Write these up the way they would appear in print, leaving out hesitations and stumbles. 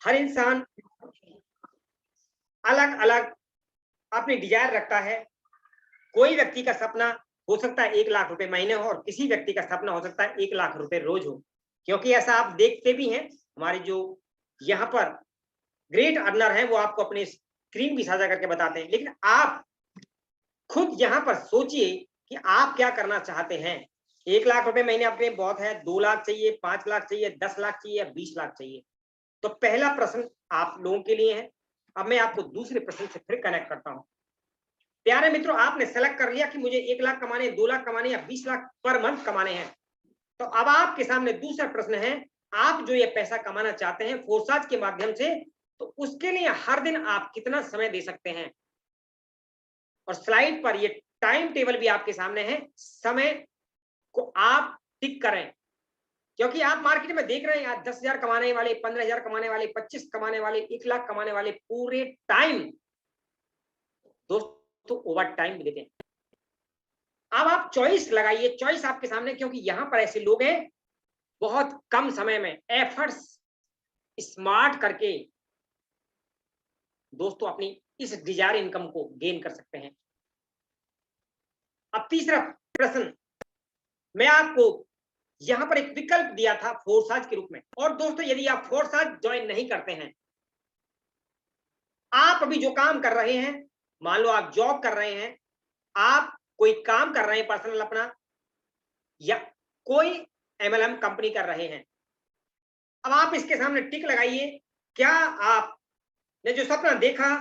हर इंसान अलग अलग अपनी डिजायर रखता है। कोई व्यक्ति का सपना हो सकता है 1 लाख रुपए महीने हो और किसी व्यक्ति का सपना हो सकता है 1 लाख रुपए रोज हो, क्योंकि ऐसा आप देखते भी हैं। हमारे जो यहाँ पर ग्रेट अर्नर हैं वो आपको अपने स्क्रीन भी साझा करके बताते हैं। लेकिन आप खुद यहाँ पर सोचिए कि आप क्या करना चाहते हैं। 1 लाख रुपए महीने अपने बहुत है, 2 लाख चाहिए, 5 लाख चाहिए, 10 लाख चाहिए या 20 लाख चाहिए। तो पहला प्रश्न आप लोगों के लिए है। अब मैं आपको दूसरे प्रश्न से फिर कनेक्ट करता हूं। प्यारे मित्रों, आपने सेलेक्ट कर लिया कि मुझे 1 लाख कमाने, 2 लाख कमाने या 20 लाख पर मंथ कमाने हैं। तो अब आपके सामने दूसरा प्रश्न है, आप जो ये पैसा कमाना चाहते हैं फोर्साज के माध्यम से, तो उसके लिए हर दिन आप कितना समय दे सकते हैं। और स्लाइड पर ये टाइम टेबल भी आपके सामने है। समय को आप टिक करें, क्योंकि आप मार्केट में देख रहे हैं आज 10,000 कमाने वाले, 15,000 कमाने वाले, 25 कमाने वाले, 1 लाख कमाने वाले पूरे टाइम दोस्तों ओवर टाइम भी देते हैं। अब आप चॉइस लगाइए, चॉइस आपके सामने, क्योंकि यहां पर ऐसे लोग हैं बहुत कम समय में एफर्ट्स स्मार्ट करके दोस्तों अपनी इस डिजायर इनकम को गेन कर सकते हैं। अब तीसरा प्रश्न, मैं आपको यहां पर एक विकल्प दिया था फोर्साज के रूप में। और दोस्तों यदि आप फोर्साज ज्वाइन नहीं करते हैं, आप अभी जो काम कर रहे हैं, मान लो आप जॉब कर रहे हैं, आप कोई काम कर रहे हैं पर्सनल अपना, या कोई एमएलएम कंपनी कर रहे हैं, अब आप इसके सामने टिक लगाइए। क्या आपने जो सपना देखा,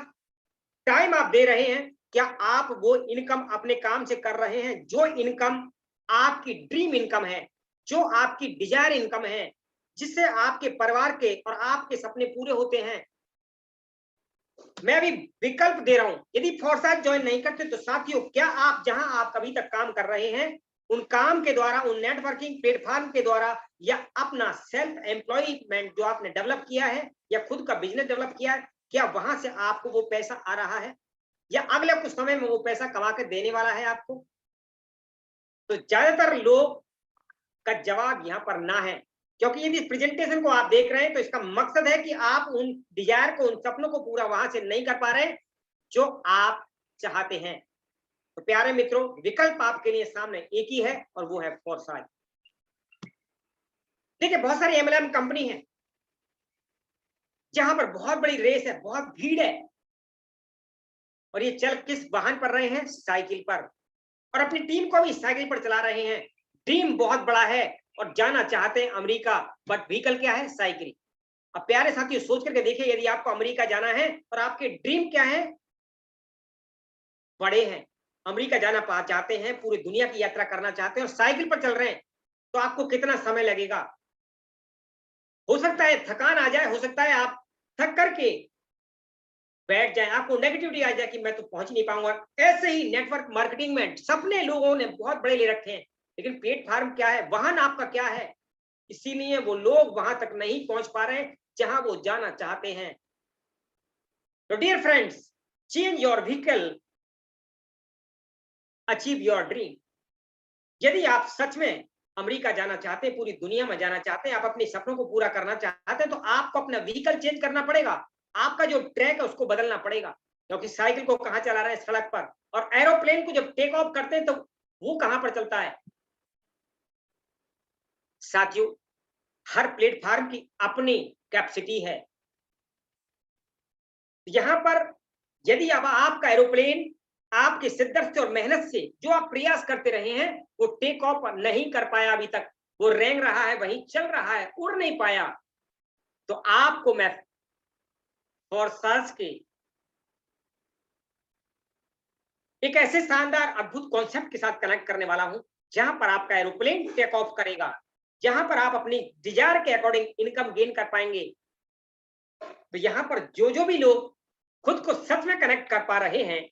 टाइम आप दे रहे हैं, क्या आप वो इनकम अपने काम से कर रहे हैं, जो इनकम आपकी ड्रीम इनकम है, जो आपकी डिजायर इनकम है, जिससे आपके परिवार के और आपके सपने पूरे होते हैं। मैं अभी विकल्प दे रहा हूं। यदि फोर्साज ज्वाइन नहीं करते तो साथियों, क्या आप जहां आप कभी तक काम कर रहे हैं, उन काम के द्वारा, उन नेटवर्किंग प्लेटफॉर्म के द्वारा, या अपना सेल्फ एम्प्लॉयमेंट जो आपने डेवलप किया है या खुद का बिजनेस डेवलप किया है, क्या वहां से आपको वो पैसा आ रहा है, या अगले कुछ समय में वो पैसा कमा के देने वाला है आपको? तो ज्यादातर लोग का जवाब यहाँ पर ना है, क्योंकि यदि प्रेजेंटेशन को आप देख रहे हैं तो इसका मकसद है कि आप उन डिजायर को, उन सपनों को पूरा वहां से नहीं कर पा रहे जो आप चाहते हैं। तो प्यारे मित्रों, विकल्प आपके लिए सामने एक ही है और वो है फोर्साज। देखिए, बहुत सारी एमएलएम कंपनी है जहां पर बहुत बड़ी रेस है, बहुत भीड़ है, और ये चल किस वाहन पर रहे हैं? साइकिल पर, और अपनी टीम को भी साइकिल पर चला रहे हैं। ड्रीम बहुत बड़ा है और जाना चाहते हैं अमेरिका, बट व्हीकल क्या है? साइकिल। अब प्यारे साथियों, सोच करके देखिए, यदि आपको अमेरिका जाना है और आपके ड्रीम क्या है? बड़े हैं, अमेरिका जाना चाहते हैं, पूरी दुनिया की यात्रा करना चाहते हैं और साइकिल पर चल रहे हैं, तो आपको कितना समय लगेगा? हो सकता है थकान आ जाए, हो सकता है आप थक करके बैठ जाए, आपको नेगेटिविटी आ जाए कि मैं तो पहुंच नहीं पाऊंगा। ऐसे ही नेटवर्क मार्केटिंग में सपने लोगों ने बहुत बड़े ले रखे हैं, लेकिन प्लेटफॉर्म क्या है, वाहन आपका क्या है? इसीलिए वो लोग वहां तक नहीं पहुंच पा रहे जहां वो जाना चाहते हैं। तो dear friends, change your vehicle, achieve your dream. यदि आप सच में अमेरिका जाना चाहते हैं, पूरी दुनिया में जाना चाहते हैं, आप अपने सपनों को पूरा करना चाहते हैं, तो आपको अपना व्हीकल चेंज करना पड़ेगा। आपका जो ट्रैक है उसको बदलना पड़ेगा, क्योंकि साइकिल को कहां चला रहे हैं? सड़क पर। और एरोप्लेन को जब टेक ऑफ करते हैं तो वो कहां पर चलता है? साथियों, हर प्लेटफॉर्म की अपनी कैपेसिटी है। यहां पर यदि अब आपका एरोप्लेन आपकी शिद्दत से और मेहनत से जो आप प्रयास करते रहे हैं वो टेक ऑफ नहीं कर पाया अभी तक, वो रेंग रहा है, वहीं चल रहा है, उड़ नहीं पाया, तो आपको मैं फोर्साज के एक ऐसे शानदार अद्भुत कॉन्सेप्ट के साथ कनेक्ट करने वाला हूं, जहां पर आपका एरोप्लेन टेक ऑफ करेगा, जहां पर आप अपनी डिजायर के अकॉर्डिंग इनकम गेन कर पाएंगे। तो यहाँ पर जो जो भी लोग खुद को सच में कनेक्ट कर पा रहे हैं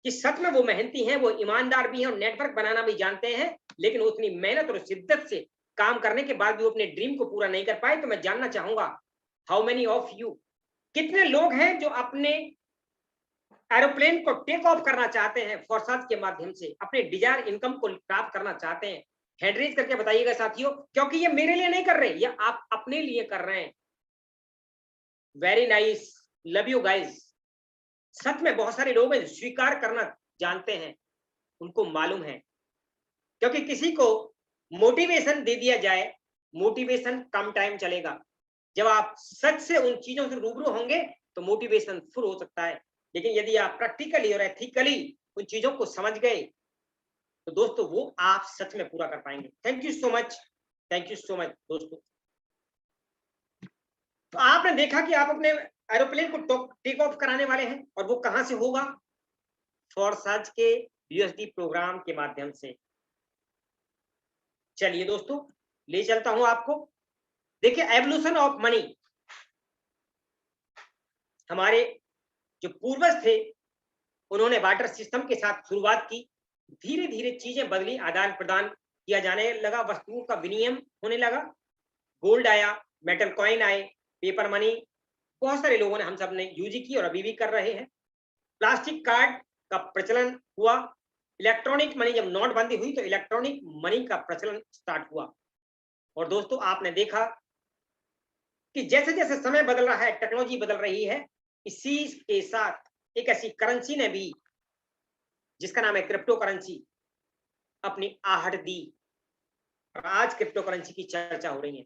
कि सच में वो मेहनती हैं, वो ईमानदार भी हैं और नेटवर्क बनाना भी जानते हैं, लेकिन उतनी मेहनत और शिद्दत से काम करने के बाद भी वो अपने ड्रीम को पूरा नहीं कर पाए, तो मैं जानना चाहूंगा, हाउ मेनी ऑफ यू, कितने लोग हैं जो अपने एरोप्लेन को टेक ऑफ करना चाहते हैं फोर्साज के माध्यम से, अपने डिजायर इनकम को प्राप्त करना चाहते हैं? हैंड रेज करके बताइएगा साथियों, क्योंकि ये मेरे लिए नहीं कर रहे, ये आप अपने लिए कर रहे हैं। Very nice, love you guys. सच में बहुत सारे लोग हैं स्वीकार करना जानते हैं, उनको मालूम है, क्योंकि किसी को मोटिवेशन दे दिया जाए, मोटिवेशन कम टाइम चलेगा। जब आप सच से उन चीजों से रूबरू होंगे तो मोटिवेशन फुल हो सकता है, लेकिन यदि आप प्रैक्टिकली और एथिकली उन चीजों को समझ गए तो दोस्तों वो आप सच में पूरा कर पाएंगे। Thank you so much, thank you so much दोस्तों। तो आपने देखा कि आप अपने एरोप्लेन को टेक ऑफ कराने वाले हैं, और वो कहां से होगा? फॉरसर्ज के यूएसडी प्रोग्राम के माध्यम से। चलिए दोस्तों, ले चलता हूं आपको। देखिए, एवोल्यूशन ऑफ मनी, हमारे जो पूर्वज थे उन्होंने वाटर सिस्टम के साथ शुरुआत की, धीरे धीरे चीजें बदली, आदान प्रदान किया जाने लगा, वस्तुओं का विनिमय होने लगा, गोल्ड आया, मेटल कॉइन आए, पेपर मनी बहुत सारे लोगों ने, हम सब ने यूज की और अभी भी कर रहे हैं। प्लास्टिक कार्ड का प्रचलन हुआ, इलेक्ट्रॉनिक मनी, जब नोटबंदी हुई तो इलेक्ट्रॉनिक मनी का प्रचलन स्टार्ट हुआ। और दोस्तों आपने देखा कि जैसे जैसे समय बदल रहा है, टेक्नोलॉजी बदल रही है, इसी के साथ एक ऐसी करेंसी ने भी, जिसका नाम है क्रिप्टो करेंसी, अपनी आहट दी, और आज क्रिप्टो करेंसी की चर्चा हो रही है।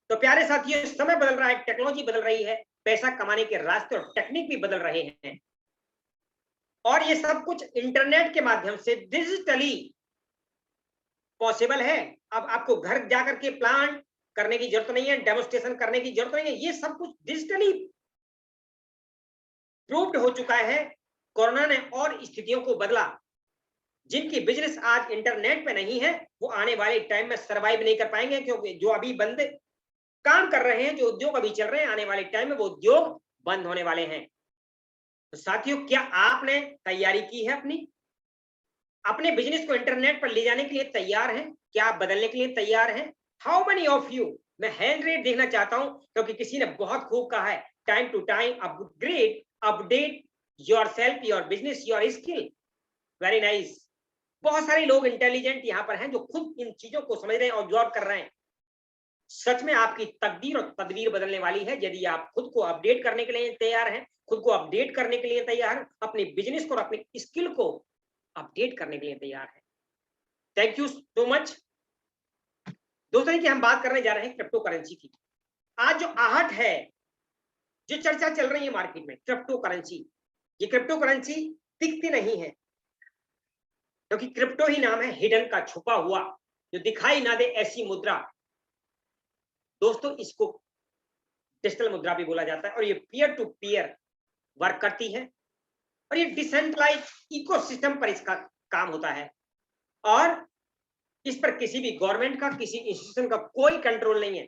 तो प्यारे साथियों, समय बदल रहा है, टेक्नोलॉजी बदल रही है, पैसा कमाने के रास्ते और टेक्निक भी बदल रहे हैं, और ये सब कुछ इंटरनेट के माध्यम से डिजिटली पॉसिबल है। अब आपको घर जाकर के प्लान करने की जरूरत नहीं है, डेमोस्ट्रेशन करने की जरूरत नहीं है, ये सब कुछ डिजिटली प्रूव्ड हो चुका है। कोरोना ने और स्थितियों को बदला। जिनकी बिजनेस आज इंटरनेट पे नहीं है वो आने वाले टाइम में सरवाइव नहीं कर पाएंगे, क्योंकि जो अभी बंदे काम कर रहे हैं, जो उद्योग अभी चल रहे हैं, आने वाले टाइम में वो उद्योग बंद होने वाले हैं। तो साथियों, क्या आपने तैयारी की है अपने बिजनेस को इंटरनेट पर ले जाने के लिए तैयार हैं? क्या आप बदलने के लिए तैयार हैं? How many of you? मैं हैंड रेट देखना चाहता हूं, क्योंकि किसी ने बहुत खूब कहा है, time to time upgrade, update yourself, your business, your skill. Very nice. बहुत सारे लोग इंटेलिजेंट यहाँ पर हैं जो खुद इन चीजों को समझ रहे हैं और जॉब कर रहे हैं। सच में आपकी तकदीर और तदबीर बदलने वाली है यदि आप खुद को अपडेट करने के लिए तैयार हैं, खुद को अपडेट करने के लिए तैयार हैं, अपने बिजनेस को और अपनी स्किल को अपडेट करने के लिए तैयार हैं। थैंक यू सो मच दोस्तों, कि हम बात करने जा रहे हैं क्रिप्टो करेंसी की। आज जो आहट है, जो चर्चा चल रही है मार्केट में, क्रिप्टो करेंसी, ये क्रिप्टो करेंसी दिखती नहीं है, क्योंकि क्रिप्टो ही नाम है, हिडन का, छुपा हुआ, जो दिखाई ना दे ऐसी मुद्रा। दोस्तों इसको डिजिटल मुद्रा भी बोला जाता है, और ये पीयर टू पीयर वर्क करती है, और ये डिसेंट्रलाइज इकोसिस्टम पर इसका काम होता है, और इस पर किसी भी गवर्नमेंट का, किसी इंस्टीट्यूशन का कोई कंट्रोल नहीं है।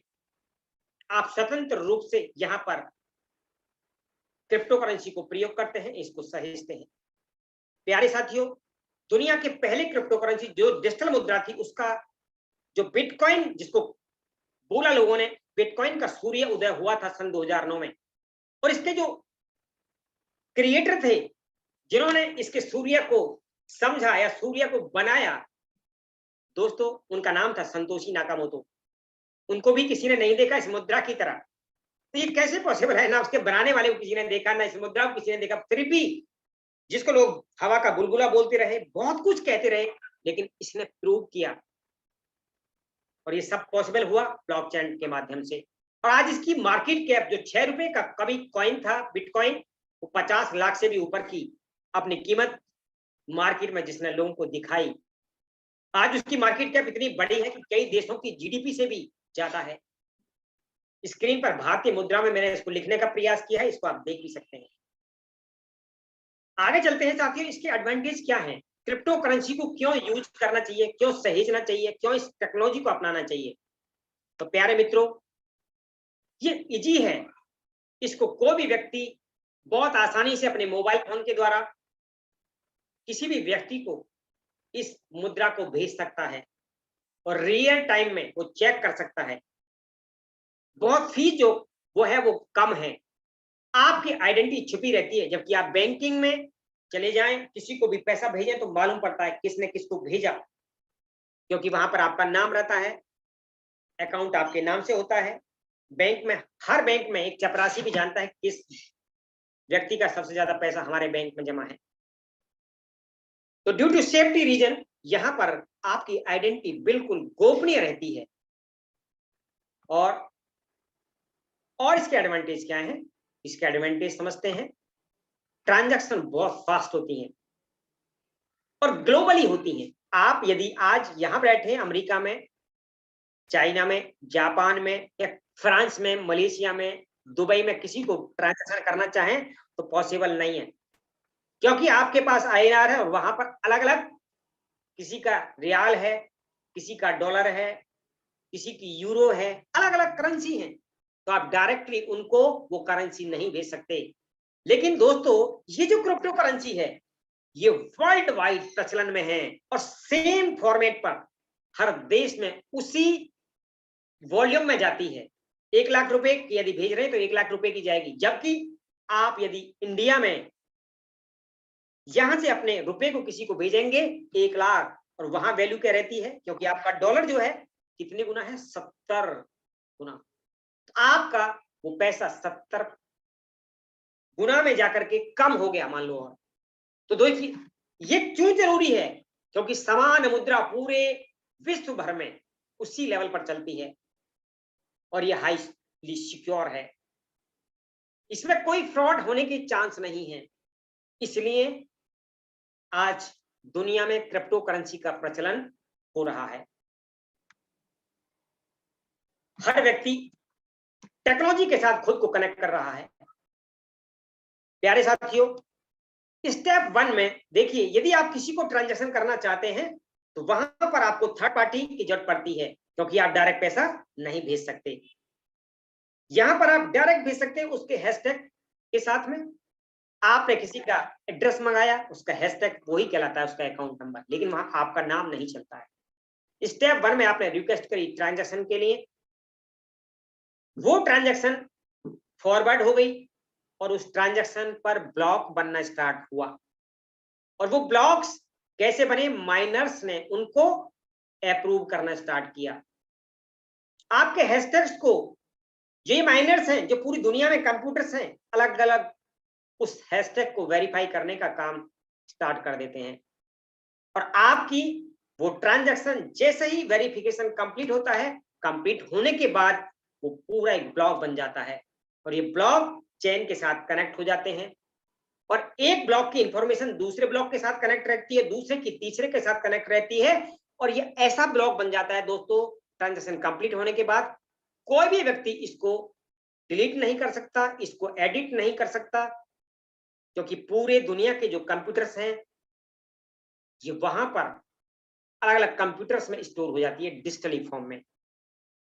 आप स्वतंत्र रूप से यहाँ पर क्रिप्टो करेंसी को प्रयोग करते हैं, इसको सहेजते हैं। प्यारे साथियों, दुनिया के पहले क्रिप्टो करेंसी जो डिजिटल मुद्रा थी, उसका जो बिटकॉइन, जिसको बोला लोगों ने, बिटकॉइन का सूर्य उदय हुआ था सन 2009 में, और इसके जो क्रिएटर थे, जिन्होंने इसके सूर्य को समझा या सूर्य को बनाया, दोस्तों उनका नाम था संतोषी नाकामोतो। उनको भी किसी ने नहीं देखा इस मुद्रा की तरह। तो ये कैसे पॉसिबल है? ना उसके बनाने वाले को किसी ने देखा, ना इस मुद्रा को किसी ने देखा, फिर भी जिसको लोग हवा का बुलबुला बोलते रहे, बहुत कुछ कहते रहे, लेकिन इसने प्रूव किया, और ये सब पॉसिबल हुआ ब्लॉकचेन के माध्यम से। और आज इसकी मार्केट कैप जो 6 रुपए का कभी कॉइन था बिटकॉइन, वो 50 लाख से भी ऊपर की अपनी कीमत मार्केट में जिसने लोगों को दिखाई। आज उसकी मार्केट कैप इतनी बड़ी है कि कई देशों की जीडीपी से भी ज्यादा है। स्क्रीन पर भारतीय मुद्रा में मैंने इसको लिखने का प्रयास किया है, इसको आप देख भी सकते हैं। आगे चलते हैं साथियों, इसके एडवांटेज क्या हैं, क्रिप्टो करेंसी को क्यों यूज करना चाहिए, क्यों सहेजना चाहिए, क्यों इस टेक्नोलॉजी को अपनाना चाहिए। तो प्यारे मित्रों, ये इजी है, इसको कोई भी व्यक्ति बहुत आसानी से अपने मोबाइल फोन के द्वारा किसी भी व्यक्ति को इस मुद्रा को भेज सकता है, और रियल टाइम में वो चेक कर सकता है। बहुत फीस जो वो है वो कम है, आपकी आइडेंटिटी छुपी रहती है। जबकि आप बैंकिंग में चले जाएं, किसी को भी पैसा भेजें तो मालूम पड़ता है किसने किसको भेजा, क्योंकि वहां पर आपका नाम रहता है, अकाउंट आपके नाम से होता है, बैंक में, हर बैंक में एक चपरासी भी जानता है किस व्यक्ति का सबसे ज्यादा पैसा हमारे बैंक में जमा है। तो ड्यू टू सेफ्टी रीजन यहां पर आपकी आइडेंटिटी बिल्कुल गोपनीय रहती है। और इसके एडवांटेज क्या है? इसके एडवांटेज समझते हैं। ट्रांजैक्शन बहुत फास्ट होती हैं और ग्लोबली होती हैं। आप यदि आज यहां बैठे हैं अमेरिका में, चाइना में, जापान में या फ्रांस में, मलेशिया में, दुबई में किसी को ट्रांजैक्शन करना चाहें तो पॉसिबल नहीं है, क्योंकि आपके पास आईएनआर है और वहां पर अलग अलग, किसी का रियाल है, किसी का डॉलर है, किसी की यूरो है, अलग अलग करेंसी है। तो आप डायरेक्टली उनको वो करेंसी नहीं भेज सकते। लेकिन दोस्तों ये जो क्रिप्टो करेंसी है ये वर्ल्ड वाइड प्रचलन में है और सेम फॉर्मेट पर हर देश में उसी वॉल्यूम में जाती है। 1 लाख रुपए की यदि भेज रहे हैं तो 1 लाख रुपए की जाएगी, जबकि आप यदि इंडिया में यहां से अपने रुपए को किसी को भेजेंगे 1 लाख, और वहां वैल्यू क्या रहती है, क्योंकि आपका डॉलर जो है कितने गुना है, 70 गुना। तो आपका वो पैसा 70 गुना में जाकर के कम हो गया मान लो। और तो देखिए ये क्यों जरूरी है, क्योंकि समान मुद्रा पूरे विश्व भर में उसी लेवल पर चलती है और ये हाईली सिक्योर है, इसमें कोई फ्रॉड होने की चांस नहीं है। इसलिए आज दुनिया में क्रिप्टो करेंसी का प्रचलन हो रहा है। हर व्यक्ति टेक्नोलॉजी के साथ खुद को कनेक्ट कर रहा है। प्यारे साथियों, स्टेप 1 में देखिए, यदि आप किसी को ट्रांजैक्शन करना चाहते हैं तो वहां पर आपको थर्ड पार्टी की जरूरत पड़ती है, क्योंकि आप डायरेक्ट पैसा नहीं भेज सकते। यहां पर आप डायरेक्ट भेज सकते हैं उसके हैशटैग के साथ में। आपने किसी का एड्रेस मंगाया, उसका हैशटैग वही कहलाता है, उसका अकाउंट नंबर, लेकिन वहां आपका नाम नहीं चलता है। स्टेप 1 में आपने रिक्वेस्ट करी ट्रांजैक्शन के लिए, वो ट्रांजैक्शन फॉरवर्ड हो गई और उस ट्रांजैक्शन पर ब्लॉक बनना स्टार्ट हुआ। और वो ब्लॉक्स कैसे बने? माइनर्स ने उनको अप्रूव करना स्टार्ट किया। आपके हैशटैग्स को, ये माइनर्स हैं जो पूरी दुनिया में कंप्यूटर्स हैं, अलग अलग उस हैशटैग को वेरीफाई करने का काम स्टार्ट कर देते हैं। और आपकी वो ट्रांजैक्शन जैसे ही वेरिफिकेशन कंप्लीट होता है, कंप्लीट होने के बाद वो पूरा एक ब्लॉक बन जाता है और ये ब्लॉक चेन के साथ कनेक्ट हो जाते हैं। और एक ब्लॉक की इंफॉर्मेशन दूसरे ब्लॉक के साथ कनेक्ट रहती है, दूसरे की तीसरे के साथ कनेक्ट रहती है, और ये ऐसा ब्लॉक बन जाता है दोस्तों, ट्रांजैक्शन कंप्लीट होने के बाद कोई भी व्यक्ति इसको डिलीट नहीं कर सकता, इसको एडिट नहीं कर सकता, क्योंकि पूरे दुनिया के जो कंप्यूटर्स हैं ये वहां पर अलग अलग कंप्यूटर्स में स्टोर हो जाती है डिजिटली फॉर्म में।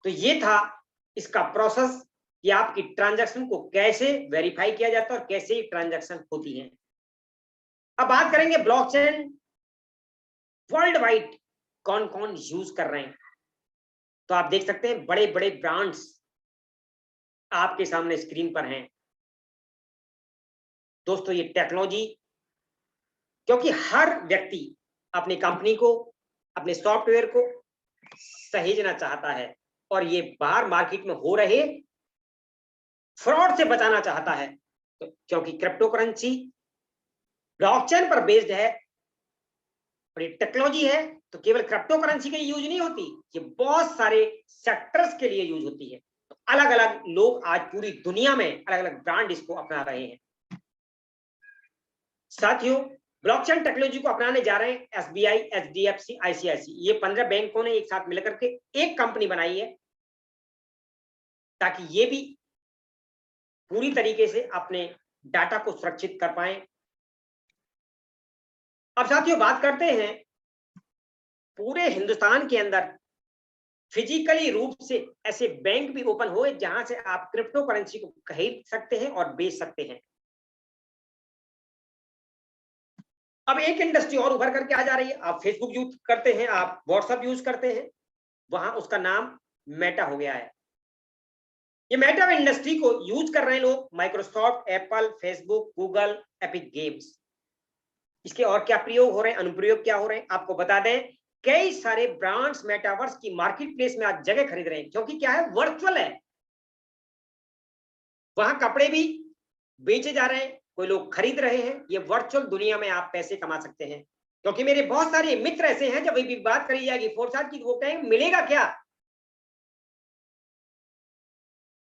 तो ये था इसका प्रोसेस कि आपकी ट्रांजैक्शन को कैसे वेरीफाई किया जाता है और कैसे ट्रांजैक्शन होती है। अब बात करेंगे ब्लॉकचेन वर्ल्ड वाइड कौन कौन यूज कर रहे हैं। तो आप देख सकते हैं बड़े बड़े ब्रांड्स आपके सामने स्क्रीन पर हैं। दोस्तों ये टेक्नोलॉजी, क्योंकि हर व्यक्ति अपनी कंपनी को, अपने सॉफ्टवेयर को सहेजना चाहता है और ये बाहर मार्केट में हो रहे फ्रॉड से बचाना चाहता है। तो क्योंकि क्रिप्टो करेंसी ब्लॉकचेन पर बेस्ड है और ये टेक्नोलॉजी है, तो केवल क्रिप्टो करेंसी के लिए यूज नहीं होती, ये बहुत सारे सेक्टर्स के लिए यूज होती है। तो अलग अलग लोग आज पूरी दुनिया में अलग अलग ब्रांड इसको अपना रहे हैं। साथियों, ब्लॉकचेन टेक्नोलॉजी को अपनाने जा रहे हैं एसबीआई, एचडीएफसी, आईसीआईसी, ये 15 बैंकों ने एक साथ मिलकर के एक कंपनी बनाई है, ताकि ये भी पूरी तरीके से अपने डाटा को सुरक्षित कर पाए। अब साथियों बात करते हैं पूरे हिंदुस्तान के अंदर फिजिकली रूप से ऐसे बैंक भी ओपन हुए जहां से आप क्रिप्टो करेंसी को खरीद सकते हैं और बेच सकते हैं। अब एक इंडस्ट्री और उभर करके आ जा रही है। आप फेसबुक यूज करते हैं, आप व्हाट्सएप यूज करते हैं, वहां उसका नाम मेटा हो गया है। ये मेटा इंडस्ट्री को यूज कर रहे हैं लोग, Microsoft, Apple, Facebook, Google, epic games. इसके और क्या प्रयोग हो रहे हैं, अनुप्रयोग क्या हो रहे हैं, आपको बता दें। कई सारे ब्रांड्स मेटावर्स की मार्केट प्लेस में आज जगह खरीद रहे हैं, क्योंकि क्या है, वर्चुअल है। वहां कपड़े भी बेचे जा रहे हैं, कोई लोग खरीद रहे हैं। ये वर्चुअल दुनिया में आप पैसे कमा सकते हैं। क्योंकि मेरे बहुत सारे मित्र ऐसे हैं, जब भी बात करी जाएगी फोर्साज की, वो कहेंगे मिलेगा क्या?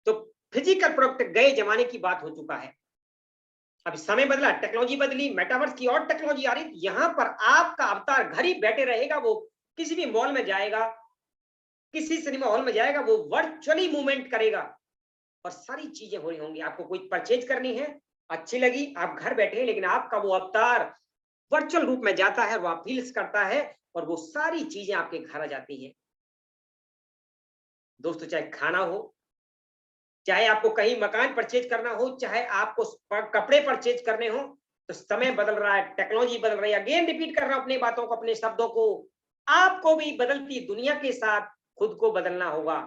तो फिजिकल प्रोडक्ट गए जमाने की बात हो चुका है। अब समय बदला, टेक्नोलॉजी बदली, मेटावर्स की और टेक्नोलॉजी आ रही। यहां पर आपका अवतार घर ही बैठे रहेगा, वो किसी भी मॉल में जाएगा, किसी सिनेमा हॉल में जाएगा, वो वर्चुअली मूवमेंट करेगा और सारी चीजें हो रही होंगी। आपको कोई परचेज करनी है, अच्छी लगी, आप घर बैठे हैं, लेकिन आपका वो अवतार वर्चुअल रूप में जाता है, वो फील्स करता है और वो सारी चीजें आपके घर आ जाती हैं। दोस्तों, चाहे खाना हो, चाहे आपको कहीं मकान परचेज करना हो, चाहे आपको कपड़े परचेज करने हो, तो समय बदल रहा है, टेक्नोलॉजी बदल रही है। अगेन रिपीट कर रहा हूं अपनी बातों को, अपने शब्दों को। आपको भी बदलती दुनिया के साथ खुद को बदलना होगा।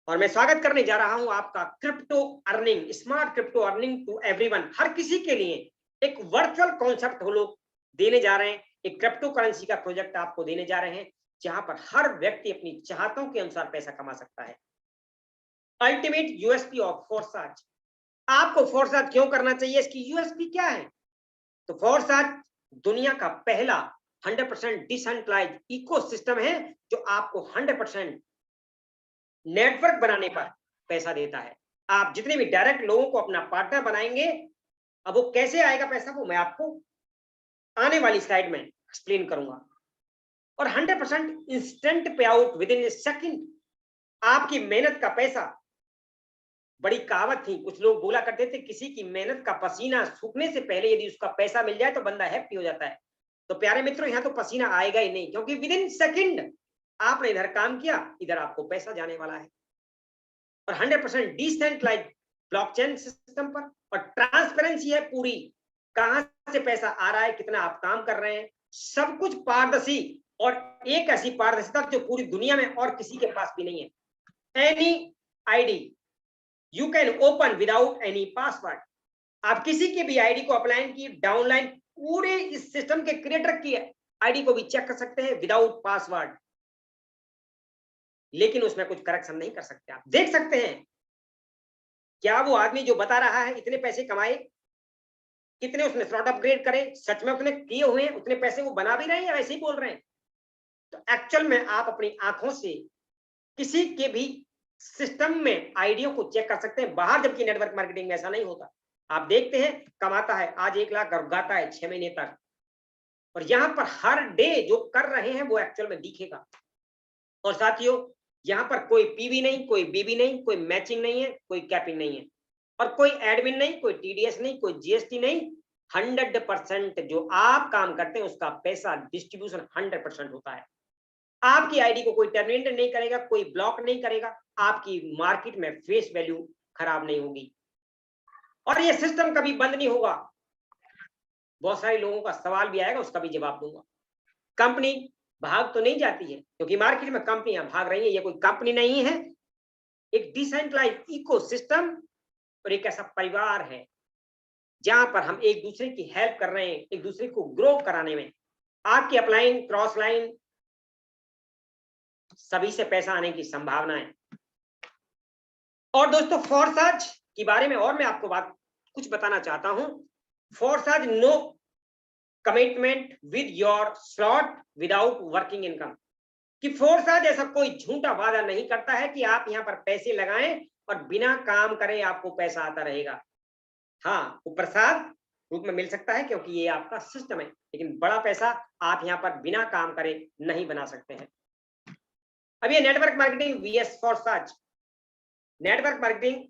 और मैं स्वागत करने जा रहा हूं आपका crypto earning, smart crypto earning to everyone, हर किसी के लिए एक वर्चुअल कॉन्सेप्ट हम लोग देने जा रहे हैं। एक क्रिप्टो करेंसी का प्रोजेक्ट आपको देने जा रहे हैं, जहां पर हर व्यक्ति अपनी चाहतों के अनुसार पैसा कमा सकता है। Ultimate USP of Forsage. आपको फोर्साज क्यों करना चाहिए, इसकी यूएसपी क्या है? तो फोर्साज दुनिया का पहला 100% डिसेंट्रलाइज्ड इकोसिस्टम है, जो आपको 100% नेटवर्क बनाने पर पैसा देता है। आप जितने भी डायरेक्ट लोगों को अपना पार्टनर बनाएंगे, अब वो कैसे आएगा पैसा, वो मैं आपको आने वाली स्लाइड में एक्सप्लेन करूंगा। और 100% इंस्टेंट पे out with in A second. आपकी मेहनत का पैसा, बड़ी कहावत थी, कुछ लोग बोला करते थे, किसी की मेहनत का पसीना सूखने से पहले यदि उसका पैसा मिल जाए तो बंदा हैप्पी हो जाता है। तो प्यारे मित्रों, यहाँ तो पसीना आएगा ही नहीं, क्योंकि विद इन सेकंड आपने इधर काम किया, इधर आपको पैसा जाने वाला है। और 100% डिसेंट्रलाइज्ड ब्लॉकचेन सिस्टम पर, और ट्रांसपेरेंसी है पूरी, कहां से पैसा आ रहा है, कितना आप काम कर रहे हैं, सब कुछ पारदर्शी। और एक ऐसी पारदर्शिता जो पूरी दुनिया में और किसी के पास भी नहीं है। Any ID you can open without any password. आप किसी की भी आईडी को अपलाइन की, डाउनलाइन, पूरे इस सिस्टम के क्रिएटर की आईडी को भी चेक कर सकते हैं विदाउट पासवर्ड। लेकिन उसमें कुछ करेक्शन नहीं कर सकते। आप देख सकते हैं क्या वो आदमी जो बता रहा है इतने पैसे कमाए, कितने उसने स्लॉट अपग्रेड करे, सच में उसने किए हुए हैं, उतने पैसे वो बना भी रहे हैं या वैसे ही बोल रहे हैं? तो एक्चुअल में आप अपनी आंखों से किसी के भी सिस्टम में आईडियो को चेक कर सकते हैं बाहर, जबकि नेटवर्क मार्केटिंग में ऐसा नहीं होता। आप देखते हैं, कमाता है आज 1 लाख और गाता है 6 महीने तक। और यहां पर हर डे जो कर रहे हैं वो एक्चुअल में दिखेगा। और साथियों, यहाँ पर कोई पीवी नहीं, कोई बीबी नहीं, कोई मैचिंग नहीं है, कोई कैपिंग नहीं है, और कोई एडमिन नहीं, कोई टीडीएस नहीं, कोई जीएसटी नहीं। 100% जो आप काम करते हैं उसका पैसा डिस्ट्रीब्यूशन 100% होता है। आपकी आईडी को कोई टर्मिनेट नहीं करेगा, कोई ब्लॉक नहीं करेगा, आपकी मार्केट में फेस वैल्यू खराब नहीं होगी, और ये सिस्टम कभी बंद नहीं होगा। बहुत सारे लोगों का सवाल भी आएगा, उसका भी जवाब दूंगा। कंपनी भाग तो नहीं जाती है, क्योंकि मार्केट में कंपनियां भाग रही है, ये कोई कंपनी नहीं है, एक डिसेंट्रलाइज्ड इकोसिस्टम और एक ऐसा परिवार है जहां पर हम एक दूसरे की हेल्प कर रहे हैं, एक दूसरे को ग्रो कराने में। आपकी अपलाइन, क्रॉस लाइन, सभी से पैसा आने की संभावना है। और दोस्तों, फोर्साज के बारे में और मैं आपको बात कुछ बताना चाहता हूं। Forsage no commitment with your slot without working income. कि फोर्साज ऐसा कोई झूठा वादा नहीं करता है कि आप यहां पर पैसे लगाएं और बिना काम करे आपको पैसा आता रहेगा। हाँ, वो प्रसाद रूप में मिल सकता है, क्योंकि ये आपका सिस्टम है, लेकिन बड़ा पैसा आप यहां पर बिना काम करे नहीं बना सकते हैं। अब ये नेटवर्क मार्केटिंग वीएस फोर्साज। नेटवर्क मार्केटिंग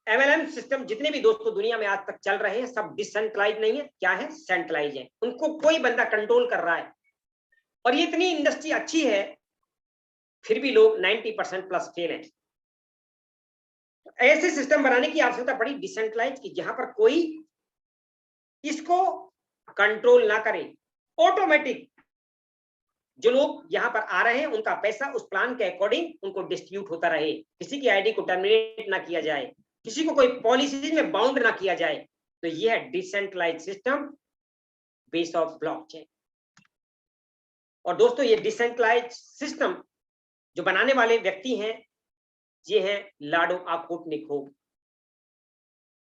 एमएलएम सिस्टम जितने भी दोस्तों दुनिया में आज तक चल रहे हैं, सब डिसेंट्रलाइज नहीं है, क्या है, सेंट्रलाइज है। उनको कोई बंदा कंट्रोल कर रहा है, और ये इतनी इंडस्ट्री अच्छी है, फिर भी लोग 90% प्लस फेल हैं। ऐसे सिस्टम बनाने की आवश्यकता पड़ी डिसेंट्रलाइज की, जहां पर कोई इसको कंट्रोल ना करे। ऑटोमेटिक जो लोग यहां पर आ रहे हैं उनका पैसा उस प्लान के अकॉर्डिंग उनको डिस्ट्रीब्यूट होता रहे, किसी की आईडी को टर्मिनेट ना किया जाए, किसी को कोई पॉलिसीज में बाउंड ना किया जाए। तो यह है decentralise system based of blockchain. और दोस्तों, ये डिसेंट्रलाइज सिस्टम जो बनाने वाले व्यक्ति हैं, ये हैं लाडो आकोटनिकोव।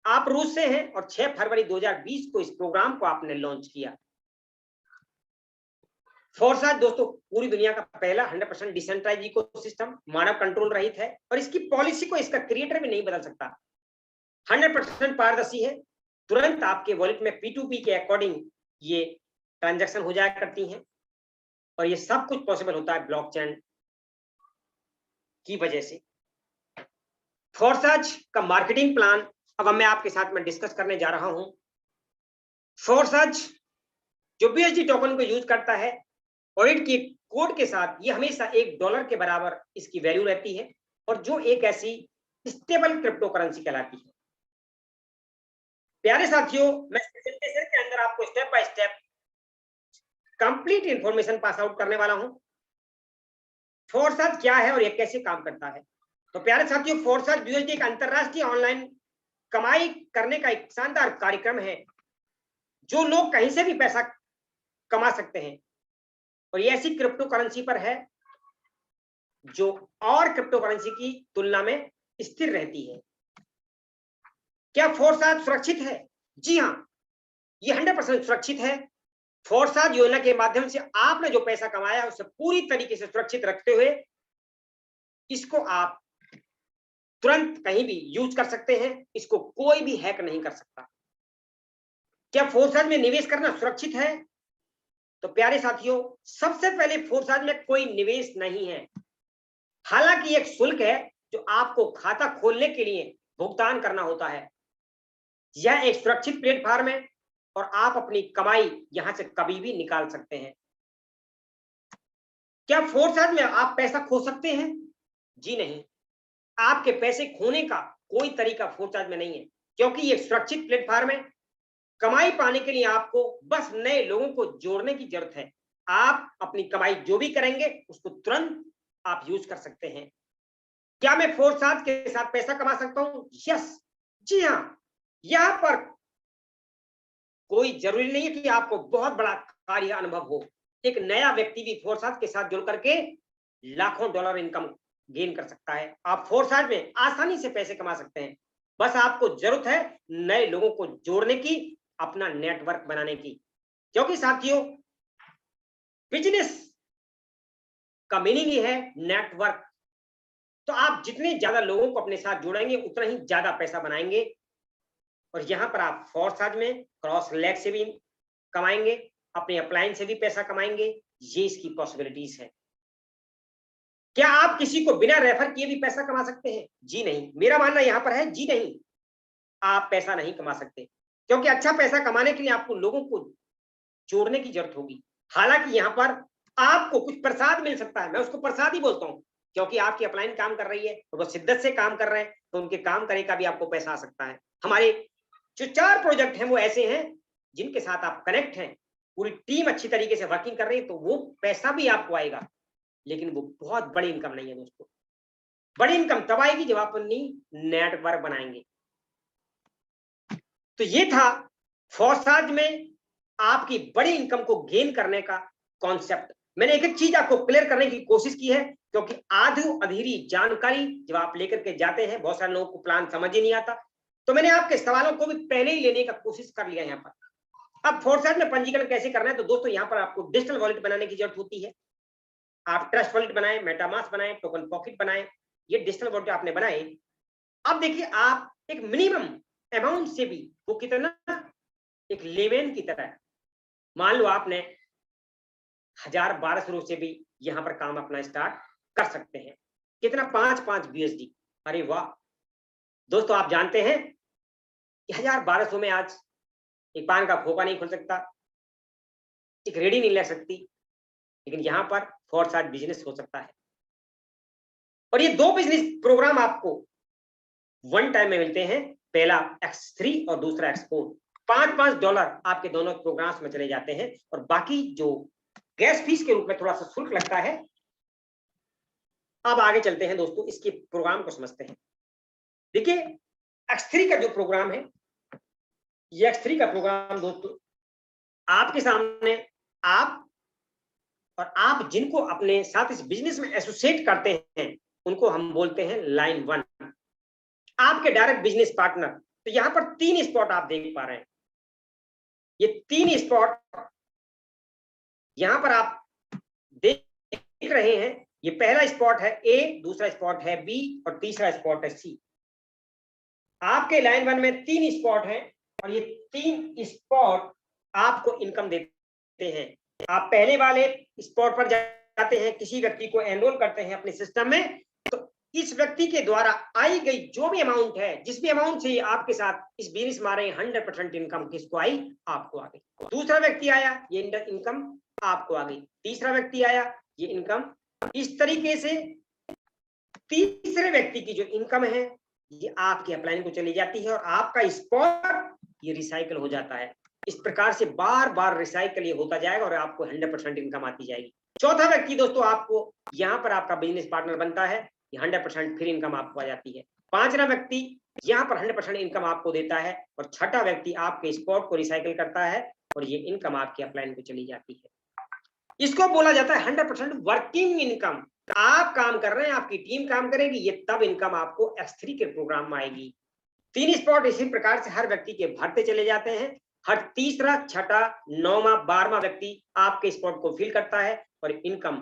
आप रूस से हैं और 6 फरवरी 2020 को इस प्रोग्राम को आपने लॉन्च किया। फोरसाज दोस्तों पूरी दुनिया का पहला 100% डिसेंट्रलाइज्ड इकोसिस्टम, मानव कंट्रोल रहित है और इसकी पॉलिसी को इसका क्रिएटर भी नहीं बदल सकता। 100% पारदर्शी है, तुरंत आपके वॉलेट में P2P के अकॉर्डिंग ये ट्रांजैक्शन हो जाया करती हैं और ये सब कुछ पॉसिबल होता है ब्लॉकचेन की वजह से। फोरसाज का मार्केटिंग प्लान अब मैं आपके साथ में डिस्कस करने जा रहा हूं। फोरसाज जो BSD टोकन को यूज करता है, ऑडिट की कोड के साथ ये हमेशा $1 के बराबर इसकी वैल्यू रहती है और जो एक ऐसी स्टेबल क्रिप्टो करेंसी कहलाती है। प्यारे साथियों, मैं प्रेजेंटेशन के अंदर आपको step by step complete information pass out करने वाला हूं। फोरसाज क्या है और ये कैसे काम करता है। तो प्यारे साथियों, फोरसाज BSD एक अंतरराष्ट्रीय ऑनलाइन कमाई करने का एक शानदार कार्यक्रम है जो लोग कहीं से भी पैसा कमा सकते हैं और ये ऐसी क्रिप्टो करेंसी पर है जो और क्रिप्टो करेंसी की तुलना में स्थिर रहती है। क्या फोरसाज सुरक्षित है? जी हाँ, ये 100% सुरक्षित है। फोरसाज योजना के माध्यम से आपने जो पैसा कमाया उसे पूरी तरीके से सुरक्षित रखते हुए इसको आप तुरंत कहीं भी यूज कर सकते हैं, इसको कोई भी हैक नहीं कर सकता। क्या फोरसाज में निवेश करना सुरक्षित है? तो प्यारे साथियों, सबसे पहले फोरसाज में कोई निवेश नहीं है। हालांकि एक शुल्क है जो आपको खाता खोलने के लिए भुगतान करना होता है। यह एक सुरक्षित प्लेटफॉर्म है और आप अपनी कमाई यहां से कभी भी निकाल सकते हैं। क्या फोरसाज में आप पैसा खो सकते हैं? जी नहीं, आपके पैसे खोने का कोई तरीका फोरसाज में नहीं है क्योंकि ये सुरक्षित प्लेटफॉर्म है। कमाई पाने के लिए आपको बस नए लोगों को जोड़ने की जरूरत है। आप अपनी कमाई जो भी करेंगे उसको तुरंत आप यूज कर सकते हैं। क्या मैं फोरसाज के साथ पैसा कमा सकता हूं? यस, जी हाँ। यहां पर कोई जरूरी नहीं है कि आपको बहुत बड़ा कार्य अनुभव हो। एक नया व्यक्ति भी फोरसाज के साथ जुड़ करके लाखों डॉलर इनकम गेन कर सकता है। आप फोरसाज में आसानी से पैसे कमा सकते हैं। बस आपको जरूरत है नए लोगों को जोड़ने की, अपना नेटवर्क बनाने की। क्योंकि साथियों, बिजनेस का मीनिंग ही है नेटवर्क। तो आप जितने ज्यादा लोगों को अपने साथ जोड़ेंगे उतना ही ज्यादा पैसा बनाएंगे और यहां पर आप फोरसाज में क्रॉस लेग से भी कमाएंगे, अपने अपलाइन से भी पैसा कमाएंगे। ये इसकी पॉसिबिलिटीज है। क्या आप किसी को बिना रेफर किए भी पैसा कमा सकते हैं? जी नहीं, मेरा मानना यहां पर है जी नहीं, आप पैसा नहीं कमा सकते क्योंकि अच्छा पैसा कमाने के लिए आपको लोगों को जोड़ने की जरूरत होगी। हालांकि यहाँ पर आपको कुछ प्रसाद मिल सकता है, मैं उसको प्रसाद ही बोलता हूँ क्योंकि आपकी अपलाइन काम कर रही है और वो शिद्दत से काम कर रहे हैं तो उनके काम करे का भी आपको पैसा आ सकता है। हमारे जो 4 प्रोजेक्ट हैं वो ऐसे हैं जिनके साथ आप कनेक्ट हैं, पूरी टीम अच्छी तरीके से वर्किंग कर रही है तो वो पैसा भी आपको आएगा, लेकिन वो बहुत बड़ी इनकम नहीं है दोस्तों। बड़ी इनकम तब आएगी जब आप अपनी नेटवर्क बनाएंगे। तो ये था फोरसाज में आपकी बड़ी इनकम को गेन करने का कॉन्सेप्ट। मैंने एक एक चीज आपको क्लियर करने की कोशिश की है क्योंकि आधी अधूरी जानकारी जब आप लेकर के जाते हैं, बहुत सारे लोगों को प्लान समझ ही नहीं आता, तो मैंने आपके सवालों को भी पहले ही लेने का कोशिश कर लिया यहाँ पर। अब फोरसाज में पंजीकरण कैसे करना है? तो दोस्तों यहाँ पर आपको डिजिटल वॉलेट बनाने की जरूरत होती है। आप ट्रस्ट वॉलेट बनाए, मेटामास्क बनाए, टोकन पॉकेट बनाए, ये डिजिटल वॉलेट आपने बनाए। अब देखिए, आप एक मिनिमम अमाउंट से भी, वो कितना, एक लेवेन की तरह, मान लो आपने 1000-1200 से भी यहां पर काम अपना स्टार्ट कर सकते हैं। कितना? 5 BSD। अरे वाह दोस्तों, आप जानते हैं कि 1000-1200 में आज एक पान का खोखा नहीं खुल सकता, एक रेडी नहीं ले सकती, लेकिन यहां पर फोरसाज बिजनेस हो सकता है। और ये 2 बिजनेस प्रोग्राम आपको वन टाइम में मिलते हैं, पहला X3 और दूसरा X4। $5 आपके दोनों प्रोग्राम्स में चले जाते हैं और बाकी जो गैस फीस के रूप में थोड़ा सा शुल्क लगता है। अब आगे चलते हैं दोस्तों, इसके प्रोग्राम को समझते हैं। देखिए, X3 का जो प्रोग्राम है, ये X3 का प्रोग्राम दोस्तों आपके सामने, आप और आप जिनको अपने साथ इस बिजनेस में एसोसिएट करते हैं उनको हम बोलते हैं लाइन 1, आपके डायरेक्ट बिजनेस पार्टनर। तो यहां पर 3 स्पॉट आप देख पा रहे हैं, ये 3 स्पॉट यहां पर आप देख रहे हैं। ये पहला स्पॉट है ए, दूसरा स्पॉट है बी और तीसरा स्पॉट है सी। आपके लाइन 1 में 3 स्पॉट हैं और ये 3 स्पॉट आपको इनकम देते हैं। आप पहले वाले स्पॉट पर जाते हैं, किसी व्यक्ति को एनरोल करते हैं अपने सिस्टम में, तो इस व्यक्ति के द्वारा आई गई जो भी अमाउंट है, जिस भी अमाउंट से आपके साथ इस बिजनेस में आ रहे हैं, 100% इनकम किसको आई? आपको आ गई। दूसरा व्यक्ति आया, ये इनकम आपको आ गई। तीसरा व्यक्ति आया, ये इनकम। इस तरीके से तीसरे व्यक्ति की जो इनकम है ये आपकी अपलाइन को चली जाती है और आपका स्पॉट ये रिसाइकल हो जाता है। इस प्रकार से बार बार रिसाइकल ये होता जाएगा और आपको 100% इनकम आती जाएगी। चौथा व्यक्ति दोस्तों आपको यहाँ पर आपका बिजनेस पार्टनर बनता है, ये 100% फिर इनकम आपको आ जाती है। पांचवा व्यक्ति यहाँ पर 100% इनकम आपको देता है और छठा व्यक्ति आपके स्पॉट को रिसाइकल करता है और ये इनकम आपकी अपलाइन को चली जाती है। इसको बोला जाता है 100% वर्किंग इनकम। आप काम कर रहे हैं, आपकी टीम काम करेगी, ये तब इनकम आपको X3 के प्रोग्राम में आएगी। 3 स्पॉट इसी प्रकार से हर व्यक्ति के भरते चले जाते हैं। हर तीसरा, छठा, 9वां, 12वां व्यक्ति आपके स्पॉट को फिल करता है और इनकम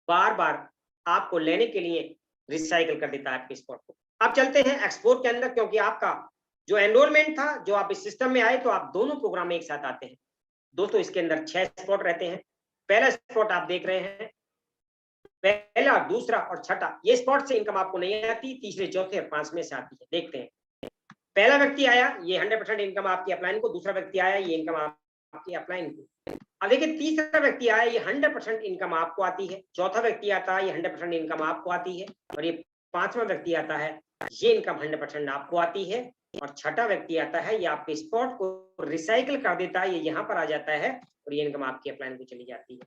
बार बार आपको लेने के लिए रिसाइकल कर देता है आपके स्पॉट को। अब चलते हैं X4 के अंदर, क्योंकि आपका जो एनरोलमेंट था, जो आप इस सिस्टम में आए तो आप दोनों प्रोग्राम में एक साथ आते हैं। दोस्तों इसके अंदर 6 स्पॉट रहते हैं। पहला स्पॉट आप देख रहे हैं, पहला, दूसरा और छठा, ये स्पॉट से इनकम आपको नहीं आती, तीसरे, चौथे और 5वें से आती है। देखते हैं, पहला व्यक्ति आया, ये 100% इनकम आपकी अपलाइन को। दूसरा व्यक्ति आया, ये इनकम आपकी अपलाइन को। अब देखिए, तीसरा व्यक्ति आया, ये 100% इनकम आपको आती है। चौथा व्यक्ति आता है, ये 100% इनकम आपको आती है और ये 5वां व्यक्ति आता है, ये इनकम 100% आपको आती है और छठा व्यक्ति आता है, ये आपके स्पॉट को रिसाइकल कर देता है, ये यहाँ पर आ जाता है और ये इनकम आपकी अपलाइन को चली जाती है।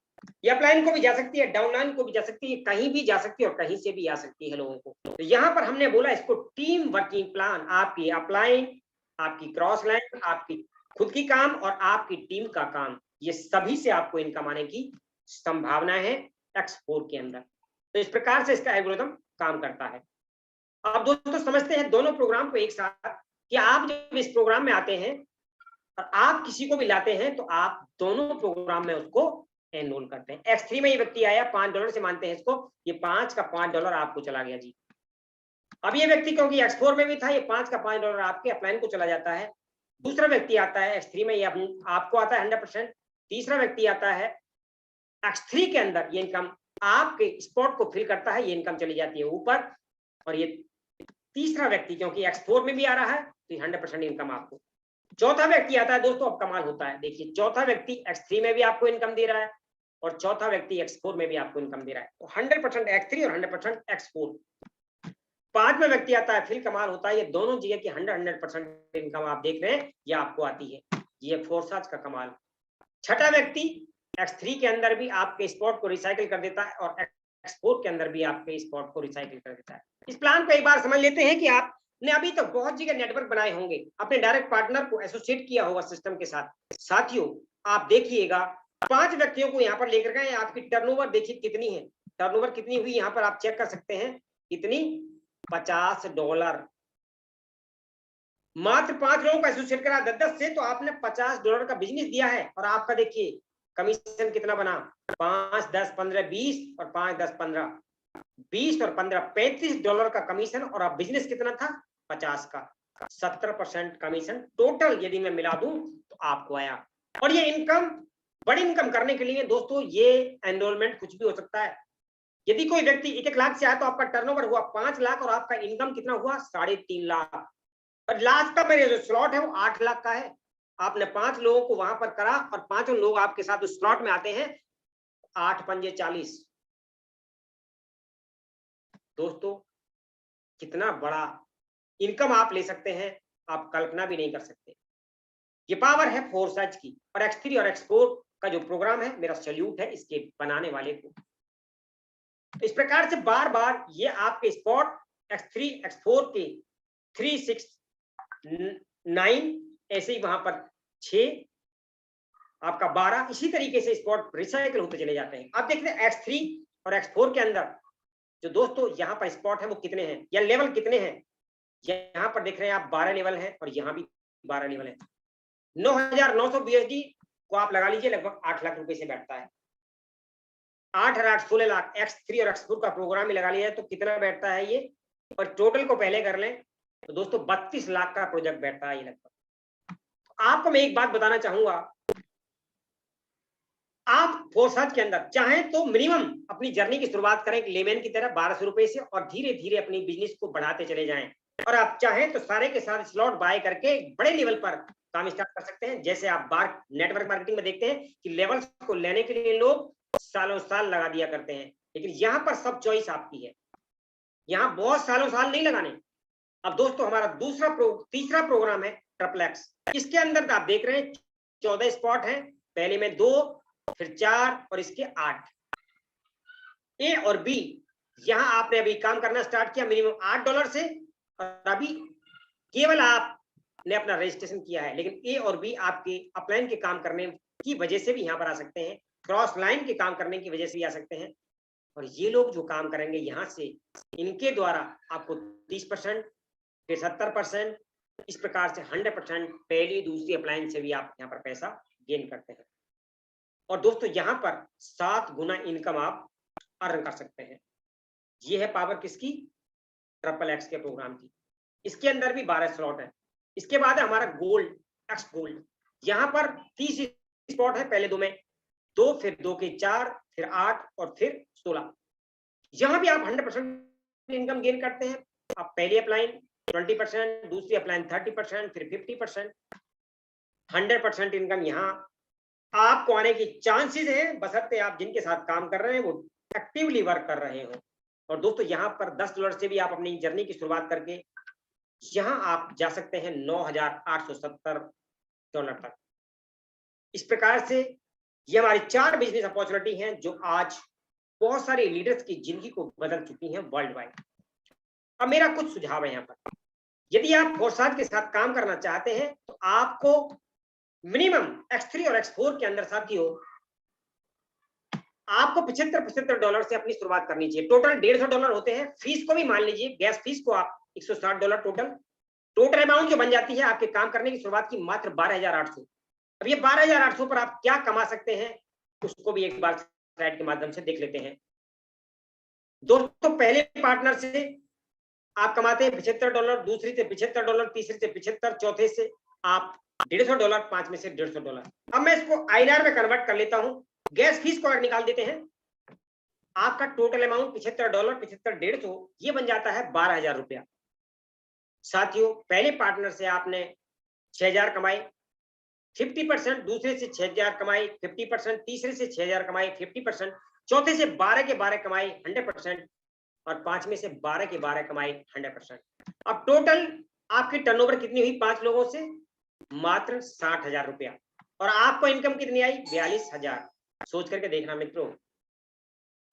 ये अपलाइन को भी जा सकती है, डाउनलाइन को भी जा सकती है, कहीं भी जा सकती है और कहीं से भी आ सकती है लोगों को। तो यहाँ पर हमने बोला इसको टीम वर्किंग प्लान। आपकी अपलाइन, आपकी क्रॉस लाइन, आपकी खुद की काम और आपकी टीम का काम, ये सभी से आपको इनकम आने की संभावना है X4 के अंदर। तो इस प्रकार से इसका एल्गोरिथम काम करता है। अब दोस्तों समझते हैं दोनों प्रोग्राम को एक साथ, कि आप जब इस प्रोग्राम में आते हैं और आप किसी को भी लाते हैं तो आप दोनों प्रोग्राम में उसको एनरोल करते हैं। X3 में ये व्यक्ति आया, $5 से मानते हैं इसको, ये 5 का $5 आपको चला गया जी। अब ये व्यक्ति क्योंकि X4 में भी था, ये 5 का $5 आपके अपलाइन को चला जाता है। दूसरा व्यक्ति आता है X3 में, ये आपको आता है 100%। तीसरा व्यक्ति आता है X3 के अंदर, ये इनकम आपके स्पॉट को फिल करता है, ये इनकम चली जाती है ऊपर। और ये तीसरा व्यक्ति क्योंकि X4 में भी आ रहा है तो 100% इनकम आपको। चौथा व्यक्ति आता है दोस्तों, अब कमाल होता है। देखिए, चौथा व्यक्ति X3 में भी आपको इनकम दे रहा है और चौथा व्यक्ति X4 में भी आपको इनकम दे रहा है। तो 100% X3 और 100% X4। पांचवा व्यक्ति आता है, फिर कमाल होता है, ये दोनों जगह की 100% इनकम आप देख रहे हैं, ये आपको आती है। ये फोर्साज का कमाल। छठा व्यक्ति X3 के अंदर भी आपके स्पॉट को रिसाइकिल कर देता है और X4 के अंदर भी आपके स्पॉट को रिसाइकिल कर देता है। इस प्लान को एक बार समझ लेते हैं कि आपने अभी तक बहुत जगह नेटवर्क बनाए होंगे, अपने डायरेक्ट पार्टनर को एसोसिएट किया होगा सिस्टम के साथ। साथियों आप देखिएगा, 5 व्यक्तियों को यहाँ पर लेकर गए, आपकी टर्नओवर देखिए कितनी है। टर्नओवर कितनी हुई यहाँ पर आप चेक कर सकते हैं, कितनी? $50। मात्र 5 लोगों को एसोसिएट करा 10-10 से, तो आपने $50 का बिजनेस दिया है और आपका देखिए कमीशन कितना बना, 5, 10, 15, 20 और 5, 10, 15, 20 और 15, $35 का कमीशन। और अब बिजनेस कितना था? 50 का। 70% कमीशन टोटल यदि मैं मिला दूं तो आपको आया। और ये इनकम, बड़ी इनकम करने के लिए दोस्तों ये एनरोलमेंट कुछ भी हो सकता है। यदि कोई व्यक्ति 1-1 लाख से आया तो आपका टर्नओवर हुआ 5 लाख और आपका इनकम कितना हुआ? 3.5 लाख। और लास्ट का मेरे जो स्लॉट है वो 8 लाख का है। आपने 5 लोगों को वहां पर करा और 5 लोग आपके साथ उस स्लॉट में आते हैं, 8 पंजे 40। दोस्तों कितना बड़ा इनकम आप ले सकते हैं, आप कल्पना भी नहीं कर सकते। ये पावर है फोर्साज की। और X3 और X4 का जो प्रोग्राम है, मेरा सैल्यूट है इसके बनाने वाले को। इस प्रकार से बार बार ये आपके स्पॉट X3 X4 के 3, 6, 9, ऐसे ही वहां पर 6, आपका 12, इसी तरीके से स्पॉट रिसाइकल होते चले जाते हैं। आप देखते हैं X3 और X4 के अंदर जो दोस्तों यहाँ पर स्पॉट है वो कितने हैं या लेवल कितने हैं, यहाँ पर देख रहे हैं आप 12 लेवल है और यहाँ भी 12 लेवल है। 9,900 BSD को आप लगा लीजिए, लगभग 8 लाख रुपए से बैठता है। 8 और 8 16 लाख, X3 और X4 का प्रोग्राम ही लगा लिया है तो कितना बैठता है ये, और टोटल को पहले कर लें तो दोस्तों 32 लाख का प्रोजेक्ट बैठता है ये लगभग। आपको मैं एक बात बताना चाहूंगा, आप फोर्साज के अंदर चाहें तो मिनिमम अपनी जर्नी की शुरुआत करें लेमैन की तरह 1200 रुपए से और धीरे धीरे अपनी बिजनेस को बढ़ाते चले जाएं, और आप चाहें तो सारे के साथ स्लॉट बाय करके बड़े लेवल पर काम स्टार्ट कर सकते हैं। जैसे आप नेटवर्क मार्केटिंग में देखते हैं कि लेवल्स को लेने के लिए लोग सालों साल लगा दिया करते हैं, लेकिन यहाँ पर सब चॉइस आपकी है, यहाँ बहुत सालों साल नहीं लगाने। अब दोस्तों हमारा तीसरा प्रोग्राम है ट्रिपल एक्स। इसके अंदर आप देख रहे हैं 14 स्पॉट हैं, पहले में 2 फिर 4 और इसके 8। ए और बी, यहां आपने अभी काम करना स्टार्ट किया मिनिमम $8 से, और अभी केवल आपने अपना रजिस्ट्रेशन किया है, लेकिन ए और बी आपके अपलाइन के काम करने की वजह से भी यहाँ पर आ सकते हैं, क्रॉस लाइन के काम करने की वजह से भी आ सकते हैं। और ये लोग जो काम करेंगे यहाँ से, इनके द्वारा आपको 30% फिर 70%, इस प्रकार से 100% पहली दूसरी अप्लायंस से भी आप यहाँ पर पैसा गेन करते हैं। और दोस्तों यहाँ पर 7 गुना इनकम आप अर्न कर सकते हैं। ये है पावर किसकी, ट्रिपल एक्स के प्रोग्राम की। इसके अंदर भी 12 स्लॉट है। इसके बाद है हमारा गोल्ड, एक्स गोल्ड। यहाँ पर 30 स्पॉट है, पहले 2 में 2 फिर 2 के 4 फिर 8 और फिर 16। यहाँ भी आप 100% इनकम गेन करते हैं। आप पहली अप्लाइन 20%, दूसरी अप्लाइन 30%, फिर 50%, 100% इनकम यहाँ आपको आने की चांसेस है, बशर्ते आप जिनके साथ काम कर रहे हैं वो एक्टिवली वर्क कर रहे हो। और दोस्तों यहाँ पर $10 से भी आप अपनी जर्नी की शुरुआत करके यहाँ आप जा सकते हैं $9,870 तक। इस प्रकार से ये हमारी 4 बिजनेस अपॉर्चुनिटी हैं जो आज बहुत सारे लीडर्स की जिंदगी को बदल चुकी हैं वर्ल्ड वाइड। अब मेरा कुछ सुझाव है यहाँ पर, यदि आप फोर्साज के साथ काम करना चाहते हैं तो आपको मिनिमम X3 और X4 के अंदर साथियों आपको $75 से अपनी शुरुआत करनी चाहिए। टोटल $150 होते हैं, फीस को भी मान लीजिए, गैस फीस को आप $160 टोटल अमाउंट जो बन जाती है आपके काम करने की शुरुआत की मात्र 12,800। अब ये 12,800 पर आप क्या कमा सकते हैं उसको भी एक बार स्लाइड के माध्यम से देख लेते हैं। दोस्तों पहले पार्टनर से आप कमाते हैं $75, दूसरी से $75, तीसरी से 75, चौथे से आप $150, 5 में से $150। अब मैं इसको INR में कन्वर्ट कर लेता हूं, गैस फीस को अगर निकाल देते हैं, आपका टोटल अमाउंट $75, 75, 150, ये बन जाता है 12,000 रुपया। साथियों पहले पार्टनर से आपने 6,000 कमाए 50%, दूसरे से 6,000 कमाए 50%, तीसरे से 6,000 कमाए 50%, चौथे से 12 के 12 कमाए 100%, और 5 में से 12 के 12 कमाए 100%। अब टोटल आपकी टर्नओवर कितनी हुई 5 लोगों से, मात्र 60,000 रुपया, और आपको इनकम कितनी आई 42,000। सोच करके देखना मित्रों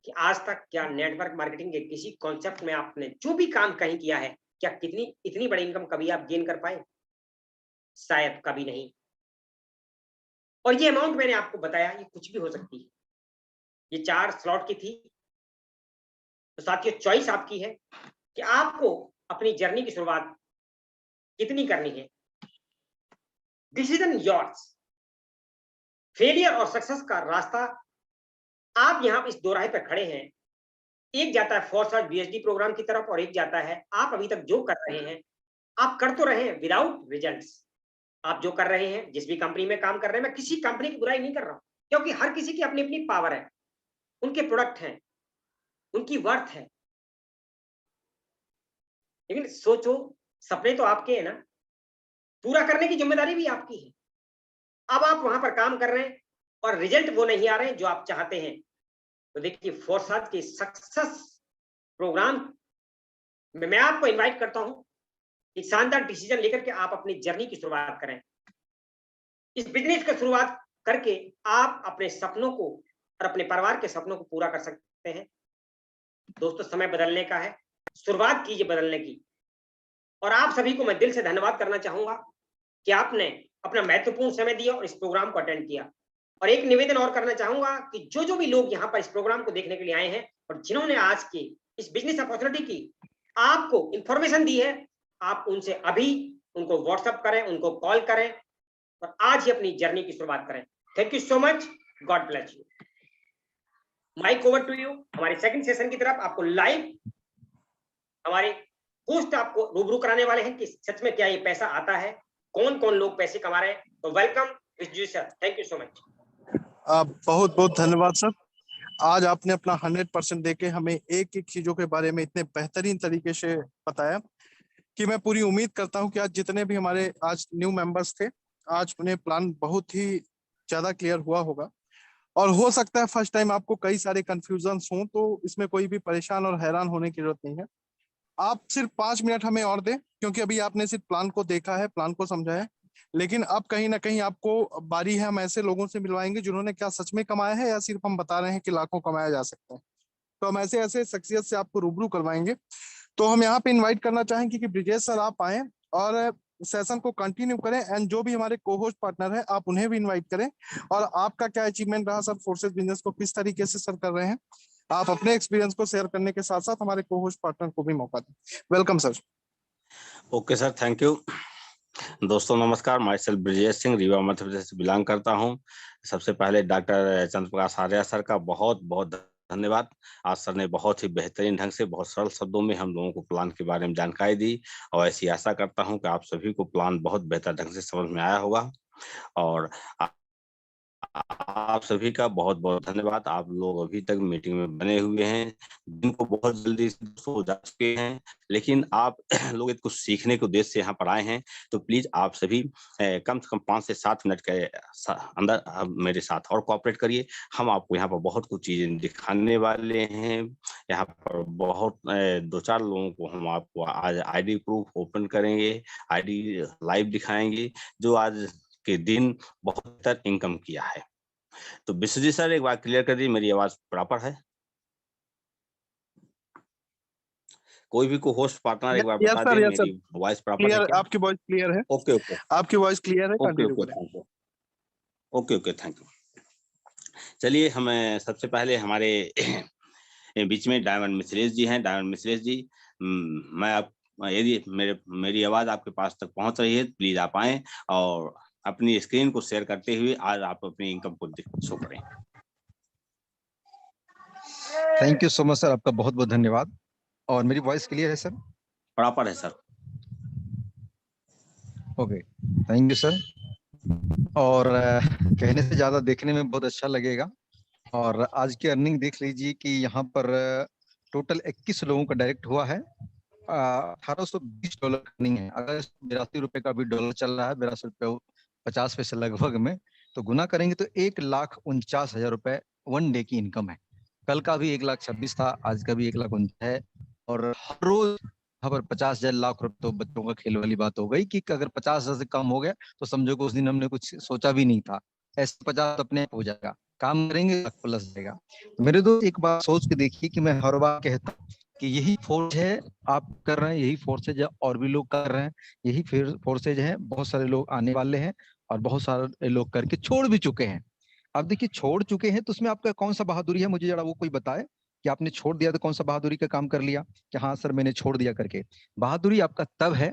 कि आज तक क्या नेटवर्क मार्केटिंग के किसी कॉन्सेप्ट में आपने जो भी काम कहीं किया है, क्या इतनी बड़ी इनकम कभी आप गेन कर पाए, शायद कभी नहीं। और ये अमाउंट मैंने आपको बताया ये कुछ भी हो सकती है, ये 4 स्लॉट की थी। तो साथियों चॉइस आपकी है कि आपको अपनी जर्नी की शुरुआत कितनी करनी है, डिसीजन योर्स। फेलियर और सक्सेस का रास्ता आप यहाँ इस दोराहे पर खड़े हैं, एक जाता है फोर्साज BSD प्रोग्राम की तरफ और एक जाता है आप अभी तक जो कर रहे हैं, आप कर तो रहे हैं विदाउट रिजल्ट्स। आप जो कर रहे हैं, जिस भी कंपनी में काम कर रहे हैं, मैं किसी कंपनी की बुराई नहीं कर रहा हूं, क्योंकि हर किसी की अपनी अपनी पावर है, उनके प्रोडक्ट हैं, उनकी वर्थ है। लेकिन सोचो सपने तो आपके हैं ना, पूरा करने की जिम्मेदारी भी आपकी है। अब आप वहां पर काम कर रहे हैं और रिजल्ट वो नहीं आ रहे जो आप चाहते हैं, तो देखिए फोर्साज के सक्सेस प्रोग्राम में मैं आपको इनवाइट करता हूं, एक शानदार डिसीजन लेकर के आप अपनी जर्नी की शुरुआत करें। इस बिजनेस की शुरुआत करके आप अपने सपनों को और अपने परिवार के सपनों को पूरा कर सकते हैं। दोस्तों समय बदलने का है, शुरुआत कीजिए बदलने की। और आप सभी को मैं दिल से धन्यवाद करना चाहूंगा कि आपने अपना महत्वपूर्ण समय दिया और इस प्रोग्राम को अटेंड किया। और एक निवेदन और करना चाहूंगा कि जो भी लोग यहाँ पर इस प्रोग्राम को देखने के लिए आए हैं और जिन्होंने आज के इस बिजनेस अपॉर्चुनिटी की आपको इंफॉर्मेशन दी है, आप उनसे अभी उनको व्हाट्सएप करें, उनको कॉल करें और आज ही अपनी जर्नी की शुरुआत करें। Thank you so much, God bless you. Mike over to you. हमारे सेकंड सेशन की तरफ आपको लाइव हमारे होस्ट आपको रूबरू कराने वाले हैं कि सच में क्या ये पैसा आता है, कौन कौन लोग पैसे कमा रहे हैं। तो welcome Vijay sir, thank you so much. बहुत बहुत धन्यवाद सर। आज आपने अपना 100% देके हमें एक एक चीजों के बारे में इतने बेहतरीन तरीके से बताया कि मैं पूरी उम्मीद करता हूं कि आज जितने भी हमारे आज न्यू मेंबर्स थे, आज उन्हें प्लान बहुत ही ज्यादा क्लियर हुआ होगा। और हो सकता है फर्स्ट टाइम आपको कई सारे कंफ्यूजन्स हों, तो इसमें कोई भी परेशान और हैरान होने की जरूरत नहीं है। आप सिर्फ 5 मिनट हमें और दें, क्योंकि अभी आपने सिर्फ प्लान को देखा है, प्लान को समझा है, लेकिन अब कहीं ना कहीं आपको बारी है, हम ऐसे लोगों से मिलवाएंगे जिन्होंने क्या सच में कमाया है या सिर्फ हम बता रहे हैं कि लाखों कमाया जा सकता है। तो हम ऐसे ऐसे शख्सियत से आपको रूबरू करवाएंगे। तो हम यहाँ पे इनवाइट करना चाहेंगे कि ब्रिजेश सर आप आए और सेशन को कंटिन्यू करें, एंड जो भी हमारे को होस्ट पार्टनर है आप उन्हें भी इनवाइट करें। और आपका क्या अचीवमेंट रहा सर, फोर्सेस बिजनेस को किस तरीके से सर कर रहे हैं, आप अपने एक्सपीरियंस को शेयर करने के साथ साथ हमारे को होस्ट पार्टनर को भी मौका दें। Welcome sir. Okay sir, thank you. दोस्तों नमस्कार, माई सेल्फ ब्रिजेश सिंह, रीवा मध्य प्रदेश से बिलोंग करता हूं। सबसे पहले डॉक्टर चंद्रप्रकाश आर्या सर का बहुत बहुत धन्यवाद। आज सर ने बहुत ही बेहतरीन ढंग से, बहुत सरल शब्दों में हम लोगों को प्लान के बारे में जानकारी दी, और ऐसी आशा करता हूं कि आप सभी को प्लान बहुत बेहतर ढंग से समझ में आया होगा। और आप सभी का बहुत बहुत धन्यवाद। आप लोग अभी तक मीटिंग में बने हुए हैं, जिनको बहुत जल्दी हो जा चुके हैं, लेकिन आप लोग कुछ सीखने के उद्देश्य से यहाँ पर आए हैं। तो प्लीज आप सभी कम से कम 5 से 7 मिनट के अंदर मेरे साथ और कोऑपरेट करिए। हम आपको यहाँ पर बहुत कुछ चीजें दिखाने वाले हैं। यहाँ पर बहुत 2-4 लोगों को हम आपको आज आईडी प्रूफ ओपन करेंगे, आईडी लाइव दिखाएंगे, जो आज के दिन बहुत बेहतर इनकम किया है। तो विश्वजीत सर एक बार क्लियर कर दीजिए, मेरी आवाज प्रॉपर है? कोई भी को होस्ट पार्टनर एक बार बता दे मेरी वॉइस प्रॉपर है क्या? आपकी वॉइस क्लियर है। ओके ओके, आपकी वॉइस क्लियर है। Okay okay, thank you. Okay okay, thank you. चलिए, हमें सबसे पहले हमारे बीच में डायमंड मिश्रेश जी हैं। डायमंड मिश्रेश जी, मैं आप यदि मेरी आवाज आपके पास तक पहुंच रही है, प्लीज आप आए और अपनी स्क्रीन को शेयर करते हुए आज आप अपनी इनकम को शो करें। Thank you so much sir, आपका बहुत बहुत धन्यवाद। और मेरी वॉइस क्लियर है सर? प्रॉपर है sir. Okay, thank you sir. और कहने से ज्यादा देखने में बहुत अच्छा लगेगा। और आज की अर्निंग देख लीजिए कि यहाँ पर टोटल 21 लोगों का डायरेक्ट हुआ है। $1820 अर्निंग है। अगर 82 रुपए का भी डॉलर चल रहा है, 82 रुपये 50 पैसे लगभग में, तो गुना करेंगे तो 1,49,000 रुपए 1 डे की इनकम है। कल का भी 1,26,000 था, आज का भी 1,49,000 है। और हर रोज यहाँ पर 50,000 लाख रुपए, तो बच्चों का खेल वाली बात हो गई कि अगर 50,000 से कम हो गया तो समझो कि उस दिन हमने कुछ सोचा भी नहीं था। ऐसे 50 अपने आप हो जाएगा, काम करेंगे प्लस जाएगा। तो मेरे दोस्त एक बार सोच के देखिए कि मैं हर बार कहता हूँ कि यही फोर्स है आप कर रहे हैं, यही फोर्सेज है और भी लोग कर रहे हैं, यही फिर फोर्सेज है, बहुत सारे लोग आने वाले हैं और बहुत सारे लोग करके छोड़ भी चुके हैं। अब देखिए, छोड़ चुके हैं तो उसमें आपका कौन सा बहादुरी है, मुझे जरा वो कोई बताए कि आपने छोड़ दिया तो कौन सा बहादुरी का काम कर लिया कि हाँ सर मैंने छोड़ दिया करके। बहादुरी आपका तब है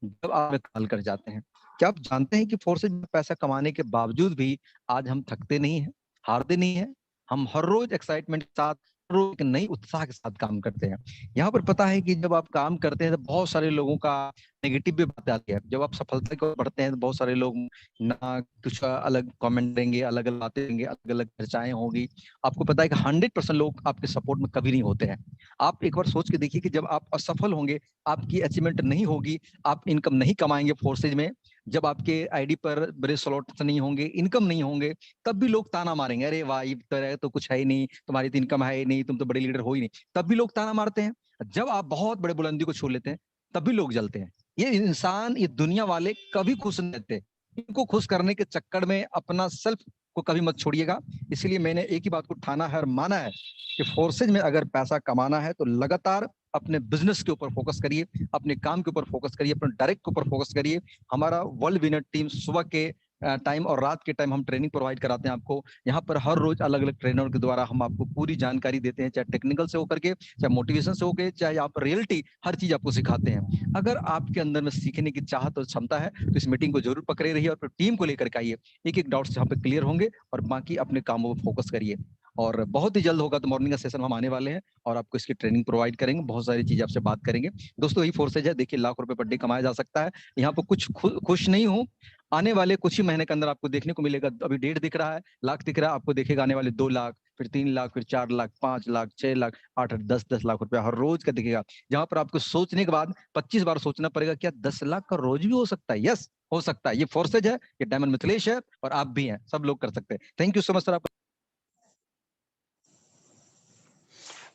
जब आप कॉल कर जाते हैं। क्या आप जानते हैं कि फोर्सेज में पैसा कमाने के बावजूद भी आज हम थकते नहीं हैं, हारते नहीं हैं। हम हर रोज एक्साइटमेंट के साथ, हर रोज एक नई उत्साह के साथ काम करते हैं। यहाँ पर पता है कि जब आप काम करते हैं तो बहुत सारे लोगों का नेगेटिव भी बात आती है। जब आप सफलता को बढ़ते हैं तो बहुत सारे लोग ना कुछ अलग कमेंट देंगे, अलग अलग बातें देंगे, अलग अलग चर्चाएं होगी। आपको पता है कि 100% लोग आपके सपोर्ट में कभी नहीं होते हैं। आप एक बार सोच के देखिए कि जब आप असफल होंगे, आपकी अचीवमेंट नहीं होगी, आप इनकम नहीं कमाएंगे फोर्सेज में, जब आपके आईडी पर बड़े स्लॉट्स नहीं होंगे, इनकम नहीं होंगे, तब भी लोग ताना मारेंगे, अरे वाह ये तो कुछ है ही नहीं, तुम्हारी तो इनकम है ही नहीं, तुम तो बड़े लीडर हो ही नहीं। तब भी लोग ताना मारते हैं। जब आप बहुत बड़े बुलंदी को छू लेते हैं तब भी लोग जलते हैं। ये इंसान, ये दुनिया वाले कभी खुश नहीं रहते। इनको खुश करने के चक्कर में अपना सेल्फ को कभी मत छोड़िएगा। इसलिए मैंने एक ही बात को ठाना है और माना है कि फोर्सेज में अगर पैसा कमाना है तो लगातार अपने बिजनेस के ऊपर फोकस करिए, अपने काम के ऊपर फोकस करिए, अपने डायरेक्ट के ऊपर फोकस करिए। हमारा वर्ल्ड विनर टीम सुबह के टाइम और रात के टाइम हम ट्रेनिंग प्रोवाइड कराते हैं आपको। यहाँ पर हर रोज अलग अलग ट्रेनर के द्वारा हम आपको पूरी जानकारी देते हैं, चाहे टेक्निकल से होकर के, चाहे मोटिवेशन से होकर, चाहे आप रियलिटी, हर चीज आपको सिखाते हैं। अगर आपके अंदर में सीखने की चाहत और क्षमता है तो इस मीटिंग को जरूर पकड़े रहिए और फिर टीम को लेकर के आइए। एक एक डाउट्स यहाँ पे क्लियर होंगे और बाकी अपने कामों पर फोकस करिए। और बहुत ही जल्द होगा तो मॉर्निंग का सेशन हम आने वाले हैं और आपको इसकी ट्रेनिंग प्रोवाइड करेंगे, बहुत सारी चीज आपसे बात करेंगे। दोस्तों, यही फोर्सेज है। देखिए, लाख रुपए पर डे कमाया जा सकता है। यहाँ पर कुछ खुश नहीं हूँ, आने वाले कुछ ही महीने के अंदर आपको देखने को मिलेगा। अभी 1.5 दिख रहा है, लाख दिख रहा है, आपको देखेगा आने वाले 2 लाख, फिर 3 लाख, फिर 4 लाख, 5 लाख, 6 लाख, 8 10 लाख रुपया हर रोज का दिखेगा। जहां पर आपको सोचने के बाद 25 बार सोचना पड़ेगा, क्या 10 लाख का रोज भी हो सकता है? यस, हो सकता है। ये फोर्सेज है, ये डायमंड मिथिलेश है और आप भी हैं, सब लोग कर सकते हैं। Thank you so much sir. आप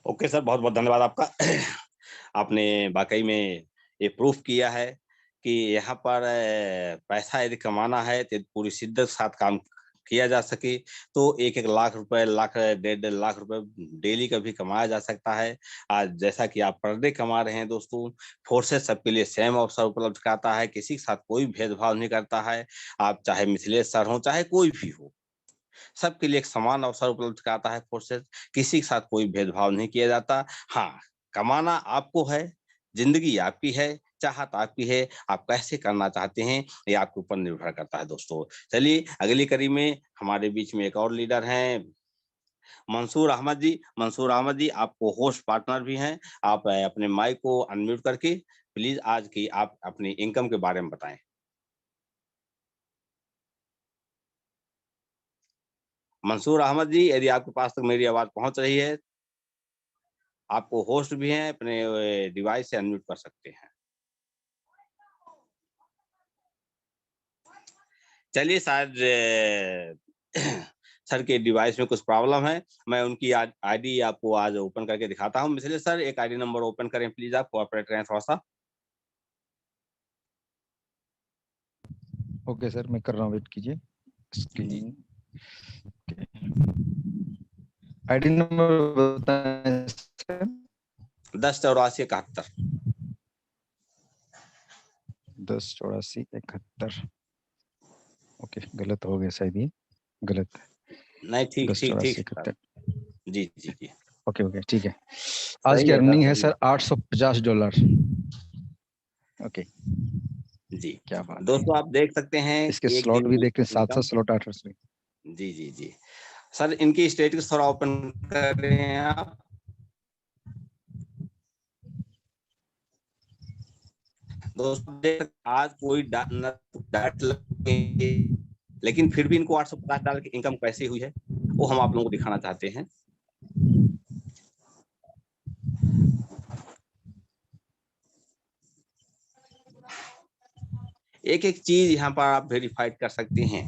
ओके सर, बहुत बहुत धन्यवाद आपका। आपने वाकई में ये प्रूफ किया है कि यहाँ पर पैसा यदि कमाना है तो पूरी शिद्दत के साथ काम किया जा सके तो 1-1 लाख रुपए, लाख 1.5 लाख रुपए डेली का भी कमाया जा सकता है। आज जैसा कि आप पर डे कमा रहे हैं दोस्तों, फोर्सेस सबके लिए सेम अवसर उपलब्ध कराता है, किसी के साथ कोई भेदभाव नहीं करता है। आप चाहे मिथिलेश सर हो, चाहे कोई भी हो, सबके लिए एक समान अवसर उपलब्ध कराता है फोर्सेस। किसी के साथ कोई भेदभाव नहीं किया जाता। हाँ, कमाना आपको है, जिंदगी आपकी है, चाहत आपकी है, आप कैसे करना चाहते हैं ये आपके ऊपर निर्भर करता है दोस्तों। चलिए, अगली कड़ी में हमारे बीच में एक और लीडर हैं, मंसूर अहमद जी। मंसूर अहमद जी आपको होस्ट पार्टनर भी हैं। आप अपने माइक को अनम्यूट करके प्लीज आज की आप अपनी इनकम के बारे में बताएं। मंसूर अहमद जी, यदि आपके पास तक मेरी आवाज पहुंच रही है, आपको होस्ट भी हैं, अपने डिवाइस से अनम्यूट कर सकते हैं। चलिए, शायद सर के डिवाइस में कुछ प्रॉब्लम है। मैं उनकी आईडी आपको आज ओपन करके दिखाता हूँ। मिथिलेश सर, एक आईडी नंबर ओपन करें प्लीज, आप कोऑपरेट करें थोड़ा सा। ओके सर, मैं कर रहा हूँ, वेट कीजिए। जी। स्क्रीन आईडी नंबर बताएं सर। 108471। 108471। ओके, गलत हो गया शायद, ये गलत। नहीं, ठीक ठीक ठीक 108471। जी जी जी। ओके ओके, ठीक है। आज सही की है अर्निंग है सही सर $850। ओके, जी। क्या बात है। दोस्तों, आप देख सकते हैं इसके एक स्लॉट दिन भी की देखते हैं, 7 इनकम। स्लॉट 8 से। जी जी जी। सर, इनकी स्टेटस थोड़ा ओपन कर रहे हैं आप। दोस्तों, आज कोई डायरेक्ट लगेंगे, लेकिन फिर भी इनको $850 की इनकम कैसे हुई है वो हम आप लोगों को दिखाना चाहते हैं। एक एक चीज यहाँ पर आप वेरीफाइड कर सकते हैं।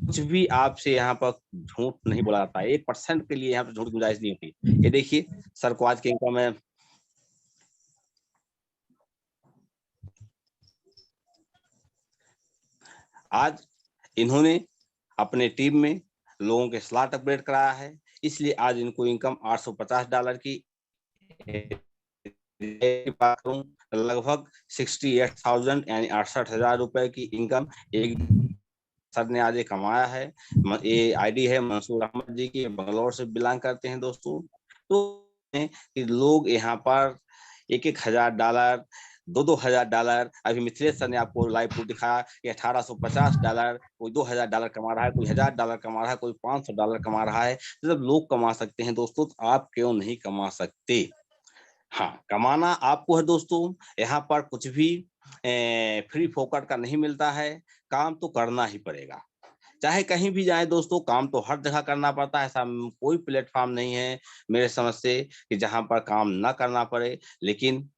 कुछ भी आपसे यहाँ पर झूठ नहीं बोला जाता है। 1% के लिए यहाँ पर झूठ की गुंजाइश नहीं होती। ये देखिए, सर को आज की इनकम है, आज इन्होंने अपने टीम में लोगों के स्लॉट अपग्रेड कराया है, इसलिए आज इनको इनकम $850 की बात करूं, लगभग 68,000 यानी 68,000 रुपए की इनकम एक सर ने आज ये कमाया है। ये आईडी है मंसूर अहमद जी की, बंगलौर से बिलोंग करते हैं दोस्तों। तो कि लोग यहाँ पर $1,000, $2,000, अभी मिथिलेश सर ने आपको लाइव प्रूफ दिखाया कि $1,850, कोई $2,000 कमा रहा है, कोई $1,000 कमा रहा है, कोई $500 कमा रहा है। जब लोग कमा सकते हैं दोस्तों, तो आप क्यों नहीं कमा सकते? हाँ, कमाना आपको है दोस्तों। यहाँ पर कुछ भी फ्री फोकट का नहीं मिलता है, काम तो करना ही पड़ेगा। चाहे कहीं भी जाए दोस्तों, काम तो हर जगह करना पड़ता है। ऐसा कोई प्लेटफॉर्म नहीं है मेरे समझ से कि जहाँ पर काम ना करना पड़े। लेकिन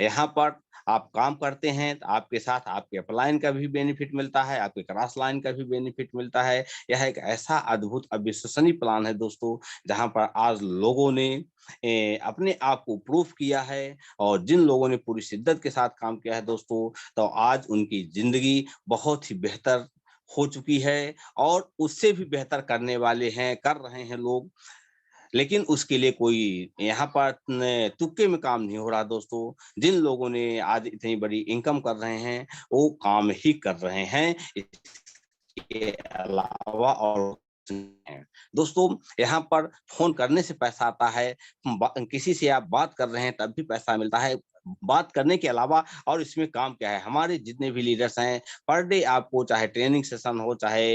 यहाँ पर आप काम करते हैं तो आपके साथ आपके अपलाइन का भी बेनिफिट मिलता है, आपके क्रॉस लाइन का भी बेनिफिट मिलता है। यह एक ऐसा अद्भुत अविश्वसनीय प्लान है दोस्तों, जहाँ पर आज लोगों ने अपने आप को प्रूफ किया है, और जिन लोगों ने पूरी शिद्दत के साथ काम किया है दोस्तों, तो आज उनकी जिंदगी बहुत ही बेहतर हो चुकी है, और उससे भी बेहतर करने वाले हैं, कर रहे हैं लोग। लेकिन उसके लिए कोई यहाँ पर तुक्के में काम नहीं हो रहा दोस्तों। जिन लोगों ने आज इतनी बड़ी इनकम कर रहे हैं वो काम ही कर रहे हैं, इसके अलावा और कुछ नहीं है। दोस्तों यहाँ पर फोन करने से पैसा आता है, किसी से आप बात कर रहे हैं तब भी पैसा मिलता है, बात करने के अलावा। और इसमें काम क्या है, हमारे जितने भी लीडर्स हैं पर डे आपको चाहे ट्रेनिंग सेशन हो चाहे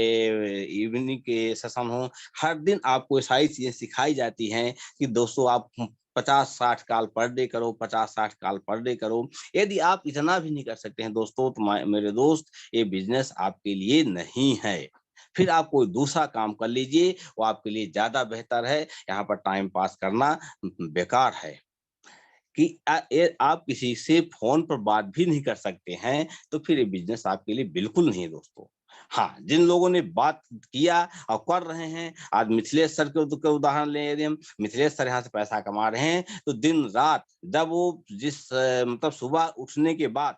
इवनिंग के सेशन हो, हर दिन आपको सारी चीजें सिखाई जाती हैं कि दोस्तों आप 50-60 कॉल पर डे करो, 50-60 कॉल पर डे करो। यदि आप इतना भी नहीं कर सकते हैं दोस्तों तो मेरे दोस्त ये बिजनेस आपके लिए नहीं है। फिर आप कोई दूसरा काम कर लीजिए, वो आपके लिए ज्यादा बेहतर है। यहाँ पर टाइम पास करना बेकार है कि आप किसी से फोन पर बात भी नहीं कर सकते हैं, तो फिर ये बिजनेस आपके लिए बिल्कुल नहीं है दोस्तों। हाँ, जिन लोगों ने बात किया और कर रहे हैं, आज मिथिलेश सर के उदाहरण लें, यदि हम मिथिलेश सर यहाँ से पैसा कमा रहे हैं तो दिन रात जब वो मतलब सुबह उठने के बाद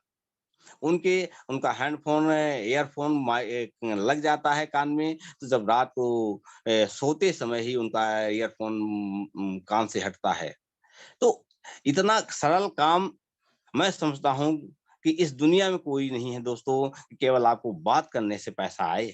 उनका हैंडफोन ईयरफोन लग जाता है कान में, तो जब रात को सोते समय ही उनका ईयरफोन कान से हटता है। तो इतना सरल काम मैं समझता हूँ कि इस दुनिया में कोई नहीं है दोस्तों, कि केवल आपको बात करने से पैसा आए।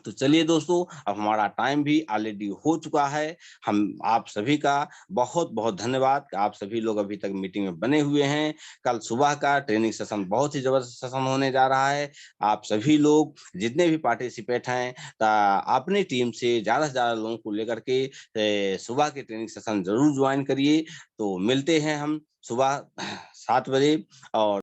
तो चलिए दोस्तों, अब हमारा टाइम भी ऑलरेडी हो चुका है। हम आप सभी का बहुत-बहुत धन्यवाद कि आप सभी लोग अभी तक मीटिंग में बने हुए हैं। कल सुबह का ट्रेनिंग सेशन बहुत ही ज़बरदस्त सेशन होने जा रहा है। आप सभी लोग जितने भी पार्टिसिपेट हैं अपनी टीम से ज़्यादा से ज़्यादा लोगों को लेकर के सुबह के ट्रेनिंग सेशन ज़रूर ज्वाइन करिए। तो मिलते हैं हम सुबह 7 बजे और